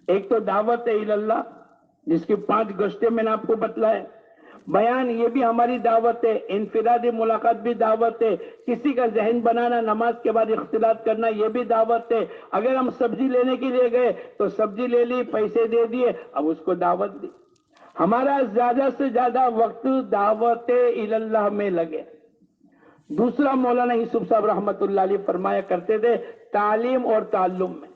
ایک تو دعوت اللہ جس کی 5 گشتیں میں نے آپ کو بتلائے, بیان یہ بھی ہماری دعوت ہے, انفرادی ملاقات بھی دعوت ہے, کسی کا ذہن بنانا نماز کے بعد اختلاط کرنا یہ بھی دعوت ہے. اگر ہم سبزی لینے کے لیے گئے تو سبزی لے لی, پیسے دے دیے, اب اس کو دعوت دی. ہمارا زیادہ سے زیادہ وقت دعوت اللہ میں لگے. دوسرا مولانا یوسف صاحب رحمت اللہ علیہ فرمایا کرتے تھے تعلیم اور تعلم میں,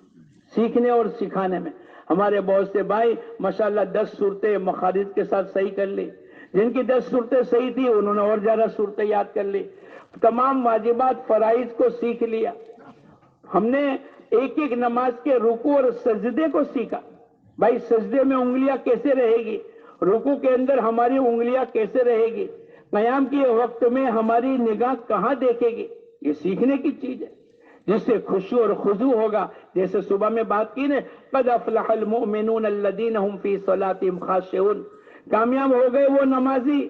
سیکھنے اور سکھانے میں. ہمارے بہت سے بھائی ماشاءاللہ 10 صورتیں مخارج کے ساتھ صحیح کر لی, جن کی 10 صورتیں صحیح تھی انہوں نے اور زیادہ صورتیں یاد کر لی, تمام واجبات فرائض کو سیکھ لیا. ہم نے ایک ایک نماز کے رکوع اور سجدے کو سیکھا. بھائی سجدے میں انگلیاں کیسے رہے گی, رکوع کے اندر ہماری انگلیاں کیسے رہے گی, قیام کے وقت میں ہماری نگاہ کہاں دیکھے گی, یہ سیکھنے کی چیز ہے جس سے خشوع اور خضوع ہوگا. جیسے صبح میں بات کی نے, قد افلح المؤمنون الذین هم فی صلاتهم خاشعون, کامیاب ہو گئے وہ نمازی,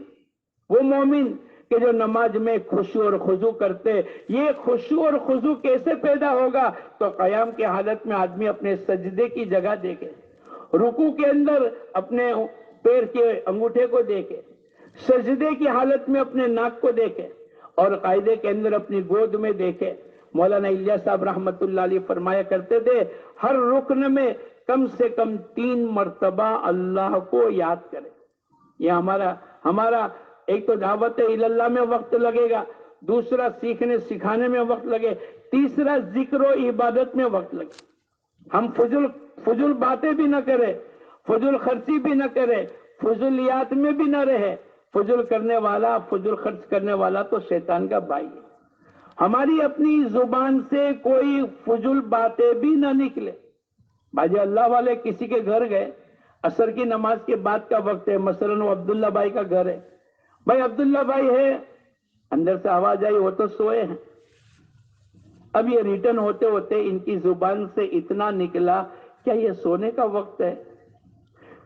وہ مومن کہ جو نماز میں خشوع اور خضوع کرتے. یہ خشوع اور خضوع کیسے پیدا ہوگا, تو قیام کی حالت میں آدمی اپنے سجدے کی جگہ دیکھے, رکوع کے اندر اپنے پیر کے انگوٹھے کو دیکھے, سجدے کی حالت میں اپنے ناک کو دیکھے, اور قاعدے کے اندر اپنی گود میں دیکھے. مولانا الیاس صاحب رحمت اللہ علیہ فرمایا کرتے تھے ہر رکن میں کم سے کم 3 مرتبہ اللہ کو یاد کرے. یہ ہمارا ایک تو دعوت اللہ میں وقت لگے گا، دوسرا سیکھنے سکھانے میں وقت لگے، تیسرا ذکر و عبادت میں وقت لگے. ہم فضول باتیں بھی نہ کرے، فضول خرچی بھی نہ کرے، فضولیات میں بھی نہ رہے. فضول کرنے والا، فضول خرچ کرنے والا تو شیطان کا بھائی ہے. ہماری اپنی زبان سے کوئی فضول باتیں بھی نہ نکلے. باجی اللہ والے کسی کے گھر گئے، عصر کی نماز کے بعد کا وقت ہے، مثلاً وہ عبداللہ بھائی کا گھر ہے. بھائی عبداللہ بھائی ہے، اندر سے آواز آئی وہ تو سوئے ہیں. اب یہ ریٹرن ہوتے ہوتے ان کی زبان سے اتنا نکلا، کیا یہ سونے کا وقت ہے؟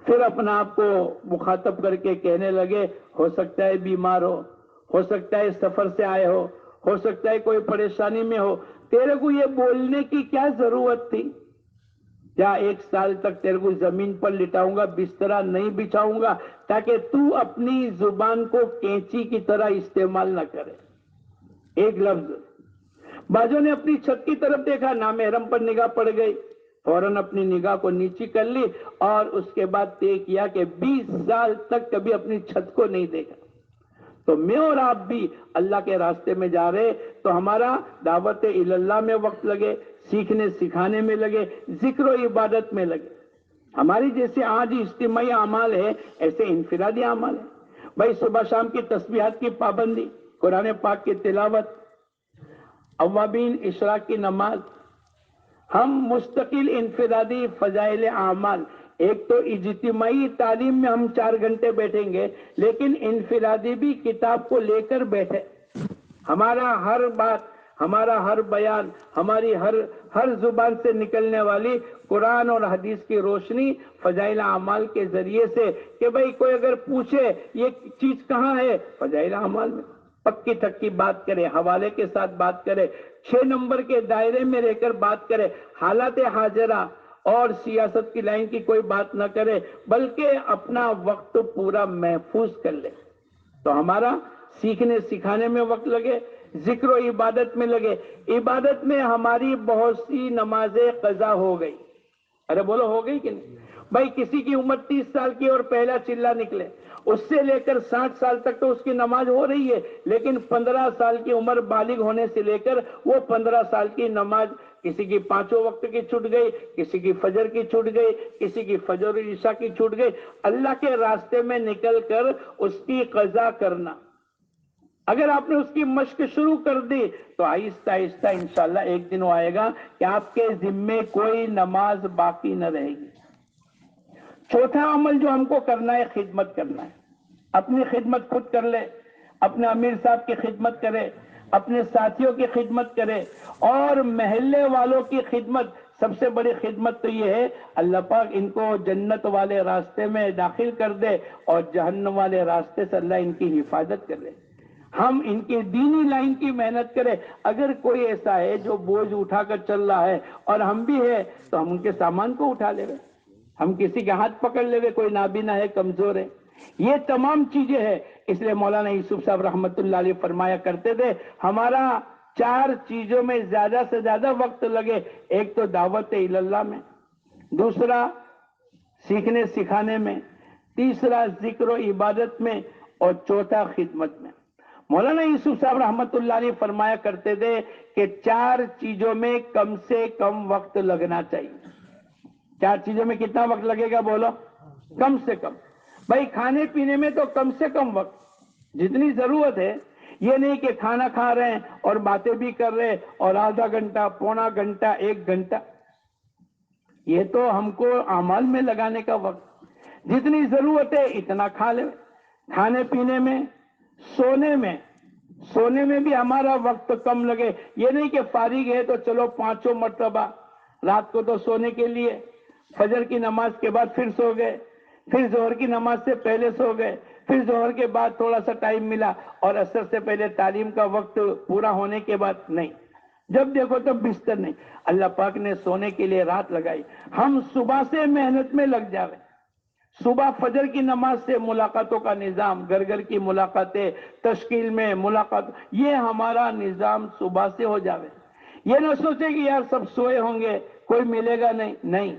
پھر اپنا آپ کو مخاطب کر کے کہنے لگے ہو سکتا ہے بیمار ہو سکتا ہے سفر سے آئے ہو سکتا ہے کوئی پریشانی میں ہو. تیرے کو یہ بولنے کی کیا ضرورت تھی؟ کیا 1 سال تک تیرے کو زمین پر لٹاؤں گا، بسترا نہیں بچھاؤں گا تاکہ تو اپنی زبان کو کینچی کی طرح استعمال نہ کرے. ایک لفظ. باجوں نے اپنی چھت کی طرف دیکھا، نامحرم پر نگاہ پڑ گئی، فوراً اپنی نگاہ کو نیچی کر لی اور اس کے بعد طے کیا کہ 20 سال تک کبھی اپنی چھت کو نہیں دیکھا. تو میں اور آپ بھی اللہ کے راستے میں جا رہے تو ہمارا دعوت اللہ میں وقت لگے، سیکھنے سکھانے میں لگے، ذکر و عبادت میں لگے. ہماری جیسے آج اجتماعی اعمال ہے ایسے انفرادی اعمال ہے. بھائی صبح شام کی تسبیحات کی پابندی، قرآن پاک کی تلاوت، اوابین اشراق کی نماز. ہم مستقل انفرادی فضائل اعمال، ایک تو اجتماعی تعلیم میں ہم 4 گھنٹے بیٹھیں گے، لیکن انفرادی بھی کتاب کو لے کر بیٹھے. ہمارا ہر بات، ہمارا ہر بیان، ہماری ہر زبان سے نکلنے والی قرآن اور حدیث کی روشنی فضائل اعمال کے ذریعے سے کہ بھئی کوئی اگر پوچھے یہ چیز کہاں ہے، فضائل اعمال میں پکی تھکی بات کرے، حوالے کے ساتھ بات کرے، 6 نمبر کے دائرے میں رہ کر بات کرے، حالات حاضرہ اور سیاست کی لائن کی کوئی بات نہ کرے، بلکہ اپنا وقت پورا محفوظ کر لے. تو ہمارا سیکھنے سکھانے میں وقت لگے، ذکر و عبادت میں لگے. عبادت میں ہماری بہت سی نمازیں قضا ہو گئی. ارے بولو ہو گئی کہ نہیں؟ بھائی کسی کی عمر 30 سال کی اور پہلا چلہ نکلے، اس سے لے کر 60 سال تک تو اس کی نماز ہو رہی ہے، لیکن 15 سال کی عمر بالغ ہونے سے لے کر وہ 15 سال کی نماز کسی کی 5 وقت کی چھوٹ گئی، کسی کی فجر کی چھوٹ گئی، کسی کی فجر و عشاء کی چھوٹ گئی. اللہ کے راستے میں نکل کر اس کی قضا کرنا. اگر آپ نے اس کی مشق شروع کر دی تو آہستہ آہستہ انشاءاللہ ایک دن وہ آئے گا کہ آپ کے ذمے کوئی نماز باقی نہ رہے گی. چوتھا عمل جو ہم کو کرنا ہے، خدمت کرنا ہے. اپنی خدمت خود کر لے، اپنے امیر صاحب کی خدمت کرے، اپنے ساتھیوں کی خدمت کرے اور محلے والوں کی خدمت. سب سے بڑی خدمت تو یہ ہے اللہ پاک ان کو جنت والے راستے میں داخل کر دے اور جہنم والے راستے سے اللہ ان کی حفاظت کر لے. ہم ان کی دینی لائن کی محنت کریں. اگر کوئی ایسا ہے جو بوجھ اٹھا کر چل رہا ہے اور ہم بھی ہے تو ہم ان کے سامان کو اٹھا لے گئے، ہم کسی کے ہاتھ پکڑ لے گئے، کوئی نابینا ہے، کمزور ہے. یہ تمام چیزیں ہیں. اس لیے مولانا یوسف صاحب رحمت اللہ علیہ فرمایا کرتے تھے ہمارا 4 چیزوں میں زیادہ سے زیادہ وقت لگے. ایک تو دعوت اللہ میں، دوسرا سیکھنے سکھانے میں، تیسرا ذکر و عبادت میں اور چوتھا خدمت میں. مولانا یوسف صاحب رحمت اللہ علیہ فرمایا کرتے تھے کہ 4 چیزوں میں کم سے کم وقت لگنا چاہیے. 4 چیزوں میں کتنا وقت لگے گا بولو؟ کم سے کم. بھائی کھانے پینے میں تو کم سے کم وقت جتنی ضرورت ہے. یہ نہیں کہ کھانا کھا رہے ہیں اور باتیں بھی کر رہے اور آدھا گھنٹہ، پونا گھنٹہ، 1 گھنٹہ. یہ تو ہم کو اعمال میں لگانے کا وقت. جتنی ضرورت ہے اتنا کھا لیں. کھانے پینے میں، سونے میں بھی ہمارا وقت کم لگے. یہ نہیں کہ فارغ ہے تو چلو 5 مرتبہ رات کو تو سونے کے لیے، فجر کی نماز کے بعد پھر سو گئے، پھر ظہر کی نماز سے پہلے سو گئے، پھر ظہر کے بعد تھوڑا سا ٹائم ملا اور عصر سے پہلے تعلیم کا وقت پورا ہونے کے بعد نہیں. جب دیکھو تب بستر نہیں. اللہ پاک نے سونے کے لیے رات لگائی. ہم صبح سے محنت میں لگ جاوے. صبح فجر کی نماز سے ملاقاتوں کا نظام، گھر کی ملاقاتیں، تشکیل میں ملاقات، یہ ہمارا نظام صبح سے ہو جاوے. یہ نہ سوچے کہ یار سب سوئے ہوں گے کوئی ملے گا نہیں. نہیں،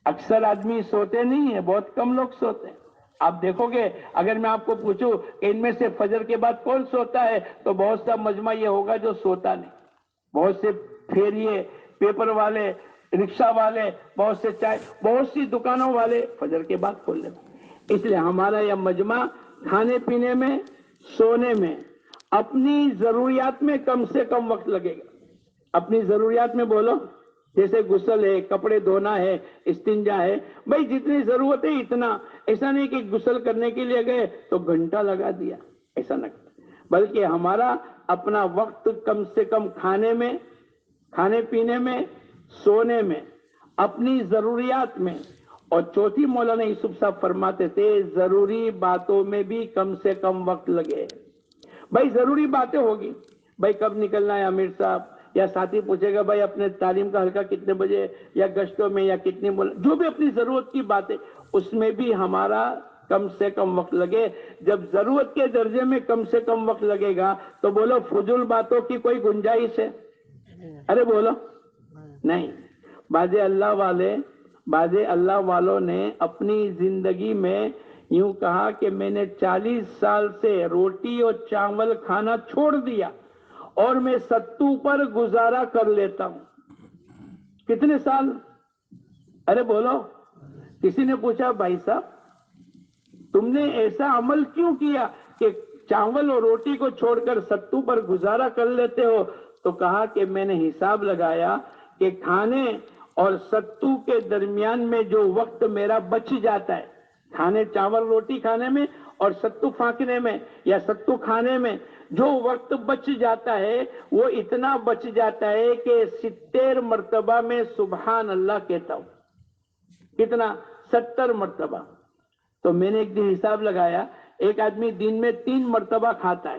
اکثر آدمی سوتے نہیں ہیں، بہت کم لوگ سوتے ہیں. آپ دیکھو گے اگر میں آپ کو پوچھوں کہ ان میں سے فجر کے بعد کون سوتا ہے تو بہت سا مجمع یہ ہوگا جو سوتا نہیں. بہت سے پھیریے، پیپر والے، رکشہ والے، بہت سے چائے، بہت سی دکانوں والے فجر کے بعد کھول لیتے. اس لیے ہمارا یہ مجمع کھانے پینے میں، سونے میں، اپنی ضروریات میں کم سے کم وقت لگے گا. اپنی ضروریات میں بولو، جیسے غسل ہے، کپڑے دھونا ہے، استنجا ہے، بھائی جتنی ضرورت ہے اتنا. ایسا نہیں کہ غسل کرنے کے لیے گئے تو گھنٹہ لگا دیا، ایسا نہ کریں. بلکہ ہمارا اپنا وقت کم سے کم کھانے میں، کھانے پینے میں، سونے میں، اپنی ضروریات میں. اور چوتھی مولانا یوسف صاحب فرماتے تھے ضروری باتوں میں بھی کم سے کم وقت لگے. بھائی ضروری باتیں ہوگی، بھائی کب نکلنا ہے امیر صاحب، یا ساتھی پوچھے گا بھائی اپنے تعلیم کا حلقہ کتنے بجے، یا گشتوں میں، یا کتنی جو بھی اپنی ضرورت کی باتیں، اس میں بھی ہمارا کم سے کم وقت لگے. جب ضرورت کے درجے میں کم سے کم وقت لگے گا تو بولو فضول باتوں کی کوئی گنجائش ہے؟ ارے بولو نہیں. بعض اللہ والوں نے اپنی زندگی میں یوں کہا کہ میں نے 40 سال سے روٹی اور چاول کھانا چھوڑ دیا اور میں ستو پر گزارا کر لیتا ہوں. کتنے سال؟ ارے بولو. کسی نے پوچھا بھائی صاحب تم نے ایسا عمل کیوں کیا کہ چاول اور روٹی کو چھوڑ کر ستو پر گزارا کر لیتے ہو؟ تو کہا کہ میں نے حساب لگایا کہ کھانے اور ستو کے درمیان میں جو وقت میرا بچ جاتا ہے، کھانے چاول روٹی کھانے میں اور ستو پھانکنے میں یا ستو کھانے میں جو وقت بچ جاتا ہے وہ اتنا بچ جاتا ہے کہ 70 مرتبہ میں سبحان اللہ کہتا ہوں. کتنا؟ 70 مرتبہ. تو میں نے ایک دن حساب لگایا ایک آدمی دن میں 3 مرتبہ کھاتا ہے.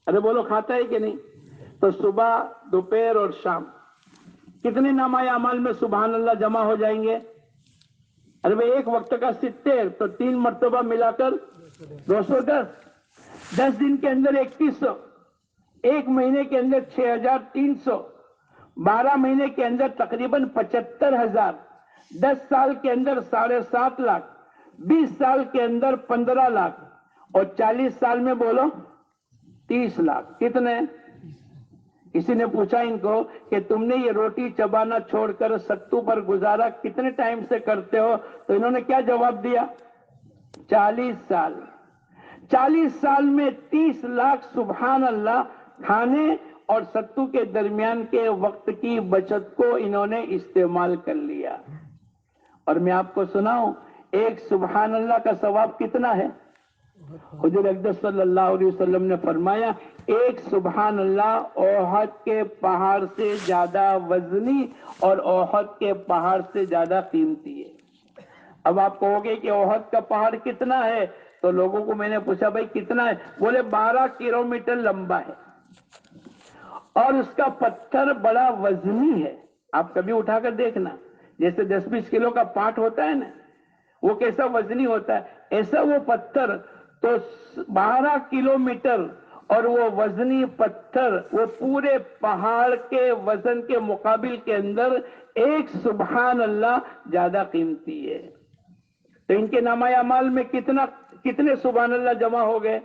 ارے بولو کھاتا ہے کہ نہیں؟ تو صبح، دوپہر اور شام کتنے نامۂ اعمال میں سبحان اللہ جمع ہو جائیں گے؟ ارے بھائی ایک وقت کا 70 تو 3 مرتبہ ملا کر 210. 10 دن کے اندر 3100، ایک مہینے کے اندر 6300، 12 مہینے کے اندر تقریباً 75,000، 10 سال کے اندر 7.5 لاکھ، 20 سال کے اندر 15 لاکھ، اور 40 سال میں بولو 30 لاکھ. کتنے؟ کسی نے پوچھا ان کو کہ تم نے یہ روٹی چبانا چھوڑ کر ستو پر گزارا کتنے ٹائم سے کرتے ہو؟ تو انہوں نے کیا جواب دیا؟ 40 سال. 40 سال میں 30 لاکھ سبحان اللہ کھانے اور ستو کے درمیان کے وقت کی بچت کو انہوں نے استعمال کر لیا. اور میں آپ کو سناؤں ایک سبحان اللہ کا ثواب کتنا ہے؟ حضور اقدس صلی اللہ علیہ وسلم نے فرمایا ایک سبحان اللہ احد کے پہاڑ سے زیادہ وزنی اور احد کے پہاڑ سے زیادہ قیمتی ہے. اب آپ کہو گے کہ احد کا پہاڑ کتنا ہے؟ تو لوگوں کو میں نے پوچھا بھائی کتنا ہے؟ بولے 12 کلومیٹر لمبا ہے اور اس کا پتھر بڑا وزنی ہے. آپ کبھی اٹھا کر دیکھنا، جیسے 10-20 کلو کا پاٹ ہوتا ہے نا، وہ کیسا وزنی ہوتا ہے، ایسا وہ پتھر. تو 12 کلومیٹر اور وہ وزنی پتھر وہ پورے پہاڑ کے وزن کے مقابل کے اندر ایک سبحان اللہ زیادہ قیمتی ہے. تو ان کے نامۂ اعمال میں کتنے سبحان اللہ جمع ہو گئے؟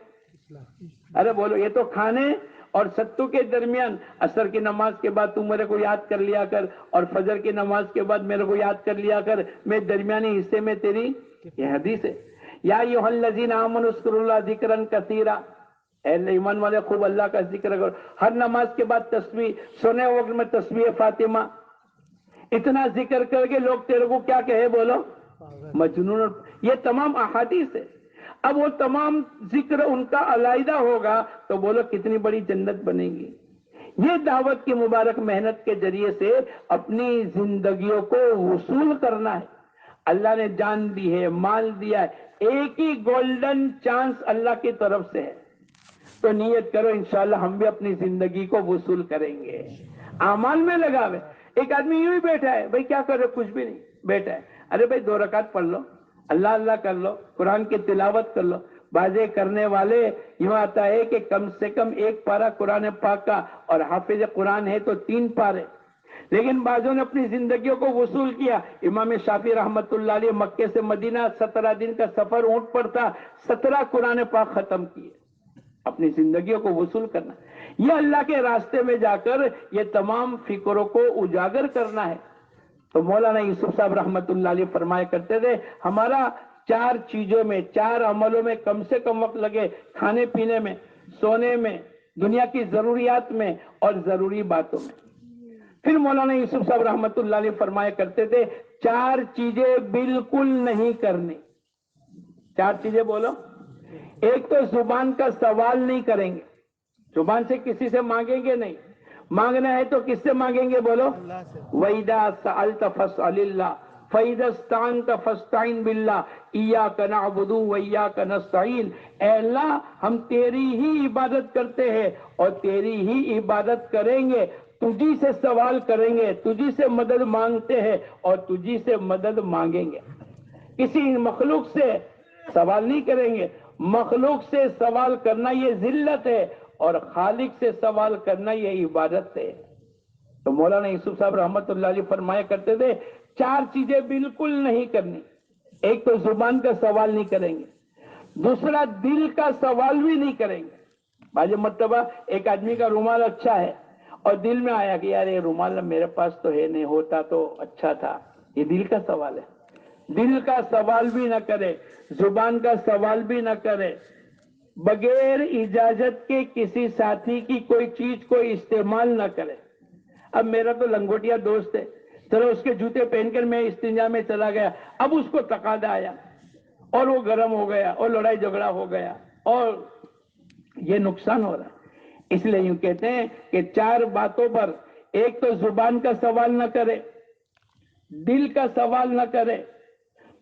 ارے بولو. یہ تو کھانے اور ستو کے درمیان عصر کی نماز کے بعد تم میرے کو یاد کر لیا کر اور فجر کی نماز کے بعد میرے کو یاد کر لیا کر، میں درمیانی حصے میں تیری یہ حدیث ہے یا ایھا الذین آمنوا اذکروا اللہ ذکرا کثیرا. اے ایمان والے خوب اللہ کا ذکر کرو. ہر نماز کے بعد تسبیح، سونے وقت میں تسبیح فاطمہ. اتنا ذکر کر کے لوگ تیرے کو کیا کہے؟ بولو مجنون. یہ تمام احادیث ہے. اب وہ تمام ذکر ان کا علیحدہ ہوگا تو بولو کتنی بڑی جنت بنے گی. یہ دعوت کی مبارک محنت کے ذریعے سے اپنی زندگیوں کو وصول کرنا ہے. اللہ نے جان دی ہے، مال دیا ہے، ایک ہی گولڈن چانس اللہ کی طرف سے ہے. تو نیت کرو انشاءاللہ ہم بھی اپنی زندگی کو وصول کریں گے، اعمال میں لگاوے. ایک آدمی یوں ہی بیٹھا ہے، بھائی کیا کر رہے؟ کچھ بھی نہیں، بیٹھا ہے. ارے بھائی 2 رکعت پڑھ لو، اللہ اللہ کر لو، قرآن کی تلاوت کر لو. بازے کرنے والے یوں آتا ہے کہ کم سے کم 1 پارہ قرآن پاک کا، اور حافظ قرآن ہے تو 3 پارے. لیکن بعضوں نے اپنی زندگیوں کو وصول کیا. امام شافعی رحمت اللہ علیہ مکے سے مدینہ 17 دن کا سفر اونٹ پر تھا, 17 قرآن پاک ختم کیے. اپنی زندگیوں کو وصول کرنا, یہ اللہ کے راستے میں جا کر یہ تمام فکروں کو اجاگر کرنا ہے. تو مولانا یوسف صاحب رحمت اللہ علیہ فرمایا کرتے تھے, ہمارا 4 چیزوں میں 4 عملوں میں کم سے کم وقت لگے, کھانے پینے میں, سونے میں, دنیا کی ضروریات میں اور ضروری باتوں میں. پھر مولانا یوسف صاحب رحمت اللہ علیہ فرمایا کرتے تھے 4 چیزیں بالکل نہیں کرنی. 4 چیزیں بولو. ایک تو زبان کا سوال نہیں کریں گے, زبان سے کسی سے مانگیں گے نہیں. مانگنا ہے تو کس سے مانگیں گے بولو؟ وَإِذَا سَأَلْتَ فَاسْأَلِ اللَّهَ فَإِذَا اسْتَعَنْتَ فَاسْتَعِنْ بِاللَّهِ إِيَّاكَ نَعْبُدُ وَإِيَّاكَ نَسْتَعِينُ. اے اللہ ہم تیری ہی عبادت کرتے ہیں اور تیری ہی عبادت کریں گے, تجھی سے سوال کریں گے, تجھی سے مدد مانگتے ہیں اور تجھی سے مدد مانگیں گے. کسی مخلوق سے سوال نہیں کریں گے. مخلوق سے سوال کرنا یہ ذلت ہے اور خالق سے سوال کرنا یہ عبادت ہے. تو مولانا یوسف صاحب رحمت اللہ علیہ فرمایا کرتے تھے 4 چیزیں بالکل نہیں کرنی. ایک تو زبان کا سوال نہیں کریں گے, دوسرا دل کا سوال بھی نہیں کریں گے. بعض مرتبہ ایک آدمی کا رومال اچھا ہے اور دل میں آیا کہ یار یہ رومال میرے پاس تو ہے نہیں, ہوتا تو اچھا تھا. یہ دل کا سوال ہے. دل کا سوال بھی نہ کرے, زبان کا سوال بھی نہ کرے, بغیر اجازت کے کسی ساتھی کی کوئی چیز کو استعمال نہ کرے. اب میرا تو لنگوٹیا دوست ہے, چلو اس کے جوتے پہن کر میں استنجا میں چلا گیا, اب اس کو تقاضا آیا اور وہ گرم ہو گیا اور لڑائی جھگڑا ہو گیا اور یہ نقصان ہو رہا ہے. اس لیے یوں کہتے ہیں کہ 4 باتوں پر, ایک تو زبان کا سوال نہ کرے, دل کا سوال نہ کرے,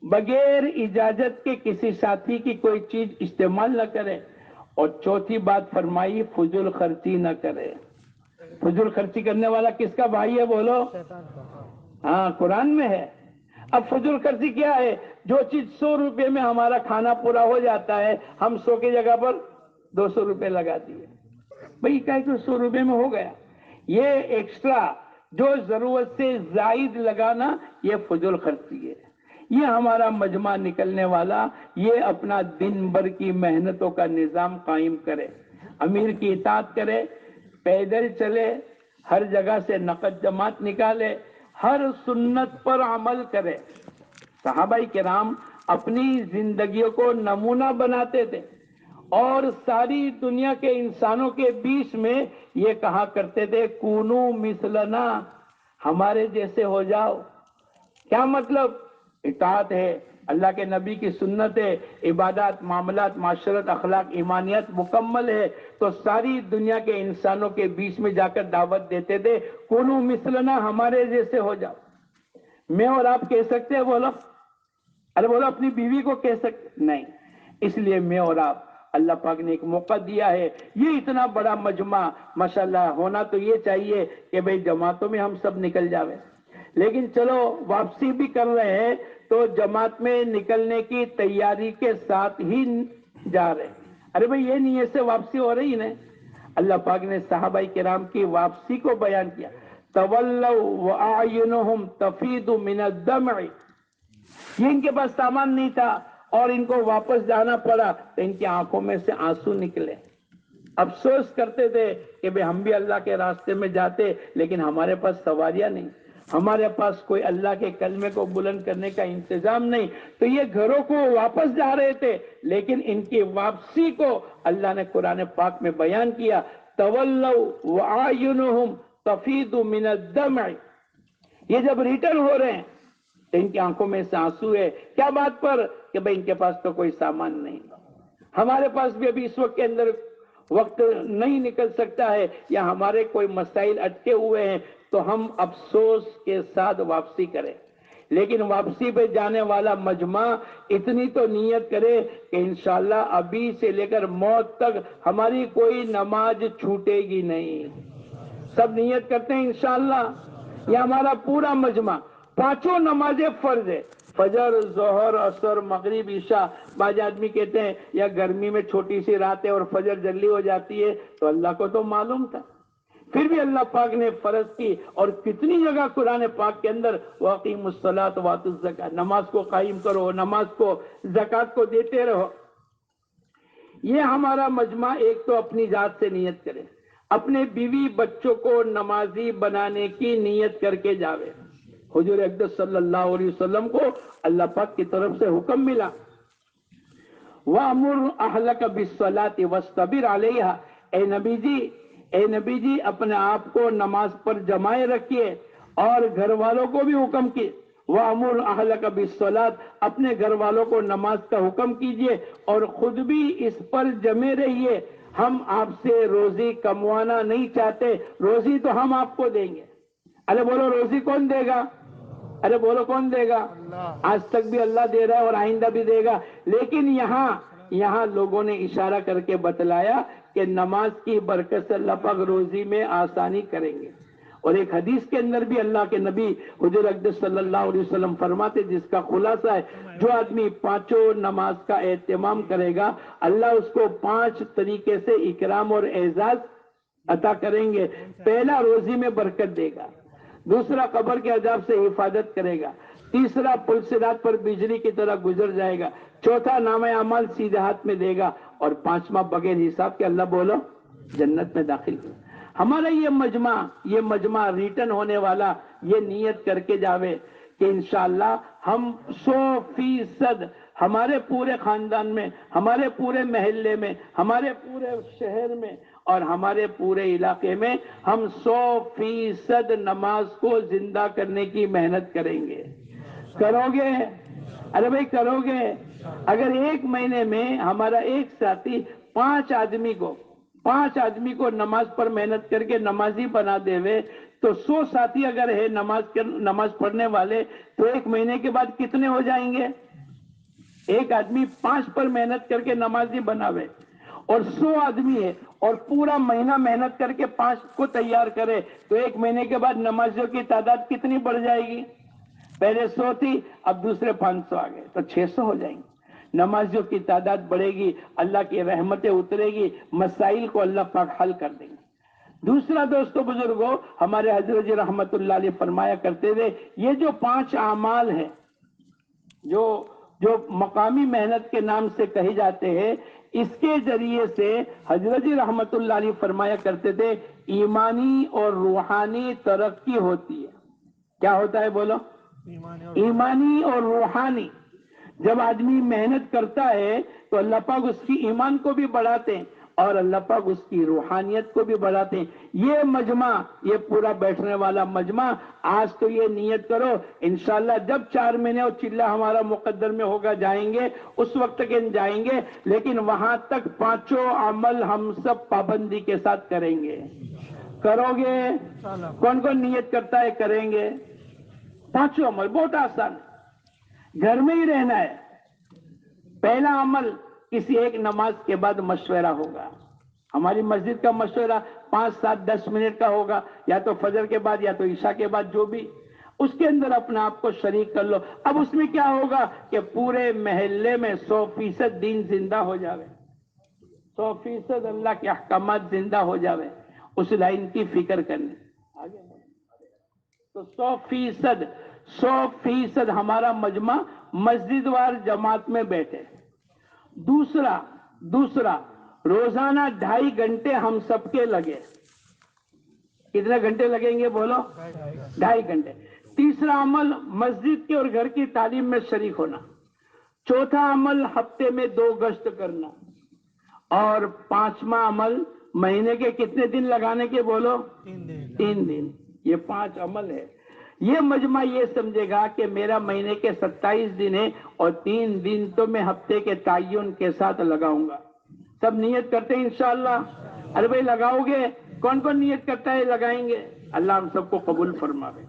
بغیر اجازت کے کسی ساتھی کی کوئی چیز استعمال نہ کرے, اور چوتھی بات فرمائی فضول خرچی نہ کرے. فضول خرچی کرنے والا کس کا بھائی ہے بولو؟ ہاں, قرآن میں ہے. اب فضول خرچی کیا ہے؟ جو چیز 100 روپے میں ہمارا کھانا پورا ہو جاتا ہے, ہم 100 کی جگہ پر 200 روپے لگا دیے. بھئی کہے کہ 100 روپے میں ہو گیا. یہ ایکسٹرا جو ضرورت سے زائد لگانا یہ فضول خرچی ہے. یہ ہمارا مجمع نکلنے والا یہ اپنا دن بھر کی محنتوں کا نظام قائم کرے, امیر کی اطاعت کرے, پیدل چلے, ہر جگہ سے نقد جماعت نکالے, ہر سنت پر عمل کرے. صحابہ کرام اپنی زندگیوں کو نمونہ بناتے تھے اور ساری دنیا کے انسانوں کے بیچ میں یہ کہا کرتے تھے کونو مثلنا, ہمارے جیسے ہو جاؤ. کیا مطلب؟ اطاعت ہے, اللہ کے نبی کی سنت ہے, عبادات, معاملات, معاشرت, اخلاق, ایمانیت مکمل ہے, تو ساری دنیا کے انسانوں کے بیچ میں جا کر دعوت دیتے تھے کونو مثلنا, ہمارے جیسے ہو جاؤ. میں اور آپ کہہ سکتے ہیں بولو؟ ارے بولو اپنی بیوی کو کہہ سکتے نہیں. اس لیے میں اور آپ, اللہ پاک نے ایک موقع دیا ہے, یہ اتنا بڑا مجمع ماشاءاللہ ہونا تو یہ چاہیے کہ بھئی جماعتوں میں ہم سب نکل جاویں, لیکن چلو واپسی بھی کر رہے ہیں تو جماعت میں نکلنے کی تیاری کے ساتھ ہی جا رہے ہیں. ارے بھئی یہ نیت سے واپسی ہو رہی نا. اللہ پاک نے صحابہ کرام کی واپسی کو بیان کیا, تولوا واعینہم تفیض من الدمع. یہ ان کے پاس سامان نہیں تھا اور ان کو واپس جانا پڑا تو ان کی آنکھوں میں سے آنسو نکلے. افسوس کرتے تھے کہ بھئی ہم بھی اللہ کے راستے میں جاتے لیکن ہمارے پاس سواریاں نہیں, ہمارے پاس کوئی اللہ کے کلمے کو بلند کرنے کا انتظام نہیں. تو یہ گھروں کو واپس جا رہے تھے لیکن ان کی واپسی کو اللہ نے قرآن پاک میں بیان کیا, تولوا واعینہم تفیض من الدمع. یہ جب ریٹرن ہو رہے ہیں تو ان کی آنکھوں میں سے آنسو ہے. کیا بات پر؟ کہ بھئی ان کے پاس تو کوئی سامان نہیں, ہمارے پاس بھی ابھی اس وقت کے اندر وقت نہیں نکل سکتا ہے, یا ہمارے کوئی مسائل اٹکے ہوئے ہیں تو ہم افسوس کے ساتھ واپسی کریں. لیکن واپسی پہ جانے والا مجمع اتنی تو نیت کرے کہ انشاءاللہ ابھی سے لے کر موت تک ہماری کوئی نماز چھوٹے گی نہیں. سب نیت کرتے ہیں انشاءاللہ. یہ ہمارا پورا مجمع 5 نمازیں فرض ہے, فجر, ظہر, عصر, مغرب, عشاء. بعض آدمی کہتے ہیں یا گرمی میں چھوٹی سی رات ہے اور فجر جلدی ہو جاتی ہے, تو اللہ کو تو معلوم تھا. پھر بھی اللہ پاک نے فرض کی، اور کتنی جگہ قرآن پاک کے اندر وَأَقِیمُوا الصَّلَاةَ وَآتُوا الزَّکَاةَ، نماز کو قائم کرو، نماز کو، زکوٰۃ کو دیتے رہو۔ یہ ہمارا مجمع ایک تو اپنی ذات سے نیت کرے، اپنے بیوی بچوں کو نمازی بنانے کی نیت کر کے جاوے۔ حضور اقدس صلی اللہ علیہ وسلم کو اللہ پاک کی طرف سے حکم ملا، وَأْمُرْ أَهْلَكَ بِالصَّلَاةِ وَاصْطَبِرْ عَلَيْهَا، اے نبی جی اپنے آپ کو نماز پر جمائے رکھیے، اور گھر والوں کو بھی حکم کی، وَأْمُرْ أَهْلَكَ بِالصَّلَاةِ، اپنے گھر والوں کو نماز کا حکم کیجئے، اور خود بھی اس پر جمے رہیے۔ ہم آپ سے روزی کموانا نہیں چاہتے، روزی تو ہم آپ کو دیں گے۔ ارے بولو روزی کون دے گا؟ ارے بولو کون دے گا؟ آج تک بھی اللہ دے رہا ہے اور آئندہ بھی دے گا، لیکن یہاں لوگوں نے اشارہ کر کے بتلایا کہ نماز کی برکت سے اللہ پاک روزی میں آسانی کریں گے۔ اور ایک حدیث کے اندر بھی اللہ کے نبی حضور اقدس صلی اللہ علیہ وسلم فرماتے، جس کا خلاصہ ہے، جو آدمی پانچوں نماز کا اہتمام کرے گا، اللہ اس کو 5 طریقے سے اکرام اور اعزاز عطا کریں گے۔ پہلا، روزی میں برکت دے گا۔ دوسرا، قبر کے عذاب سے حفاظت کرے گا۔ تیسرا، پل صراط پر بجلی کی طرح گزر جائے گا۔ چوتھا، نام اعمال سیدھے ہاتھ میں دے گا۔ اور پانچواں، بغیر حساب کے اللہ بولو جنت میں داخل کرے۔ ہمارا یہ مجمع ریٹرن ہونے والا، یہ نیت کر کے جاوے کہ انشاءاللہ ہم 100% ہمارے پورے خاندان میں، ہمارے پورے محلے میں، ہمارے پورے شہر میں اور ہمارے پورے علاقے میں ہم 100% نماز کو زندہ کرنے کی محنت کریں گے۔ کرو گے؟ ارے بھائی کرو گے؟ اگر ایک مہینے میں ہمارا ایک ساتھی 5 آدمی کو نماز پر محنت کر کے نمازی بنا دے وے، تو 100 ساتھی اگر ہے نماز پڑھنے والے، تو ایک مہینے کے بعد کتنے ہو جائیں گے؟ ایک آدمی 5 پر محنت کر کے نمازی بناوے اور 100 آدمی ہے اور پورا مہینہ محنت کر کے 5 کو تیار کرے، تو ایک مہینے کے بعد نمازیوں کی تعداد کتنی بڑھ جائے گی؟ پہلے 100 تھی، اب دوسرے 500 آ گئے، تو 600 ہو جائیں گے۔ نمازیوں کی تعداد بڑھے گی، اللہ کی رحمتیں اترے گی، مسائل کو اللہ پاک حل کر دیں گے۔ دوسرا دوستو بزرگوں، ہمارے حضرت جی رحمت اللہ علیہ فرمایا کرتے تھے، یہ جو 5 اعمال ہیں جو مقامی محنت کے نام سے کہے جاتے ہیں، اس کے ذریعے سے حضرت جی رحمت اللہ علیہ فرمایا کرتے تھے ایمانی اور روحانی ترقی ہوتی ہے۔ کیا ہوتا ہے بولو؟ ایمانی اور روحانی۔ جب آدمی محنت کرتا ہے تو اللہ پاک اس کی ایمان کو بھی بڑھاتے ہیں اور اللہ پاک اس کی روحانیت کو بھی بڑھاتے ہیں۔ یہ مجمع، یہ پورا بیٹھنے والا مجمع، آج تو یہ نیت کرو انشاءاللہ جب 4 مہینے اور چلہ ہمارا مقدر میں ہوگا جائیں گے، اس وقت تک جائیں گے، لیکن وہاں تک 5 عمل ہم سب پابندی کے ساتھ کریں گے۔ کرو گے؟ کون کون نیت کرتا ہے کریں گے؟ 5 عمل بہت آسان ہے، گھر میں ہی رہنا ہے۔ پہلا عمل، کسی ایک نماز کے بعد مشورہ ہوگا۔ ہماری مسجد کا مشورہ 5، 7، 10 منٹ کا ہوگا، یا تو فجر کے بعد یا تو عشاء کے بعد، جو بھی، اس کے اندر اپنے آپ کو شریک کر لو۔ اب اس میں کیا ہوگا کہ پورے محلے میں 100% دین زندہ ہو جاوے، 100% اللہ کے احکامات زندہ ہو جاوے، اس لائن کی فکر کرنے آگے تو 100% ہمارا مجمع مسجد وار جماعت میں بیٹھے۔ دوسرا روزانہ 2.5 گھنٹے ہم سب کے لگے۔ کتنے گھنٹے لگیں گے بولو؟ 2.5 گھنٹے۔ تیسرا عمل، مسجد کے اور گھر کی تعلیم میں شریک ہونا۔ چوتھا عمل، ہفتے میں 2 گشت کرنا۔ اور 5واں عمل، مہینے کے کتنے دن لگانے کے بولو؟ 3 دن۔ یہ 5 عمل ہے۔ یہ مجمع یہ سمجھے گا کہ میرا مہینے کے 27 دن ہے اور 3 دن تو میں ہفتے کے تعین کے ساتھ لگاؤں گا۔ سب نیت کرتے ہیں انشاءاللہ؟ ارے بھائی لگاؤ گے؟ کون کون نیت کرتا ہے لگائیں گے؟ اللہ ہم سب کو قبول فرمائے۔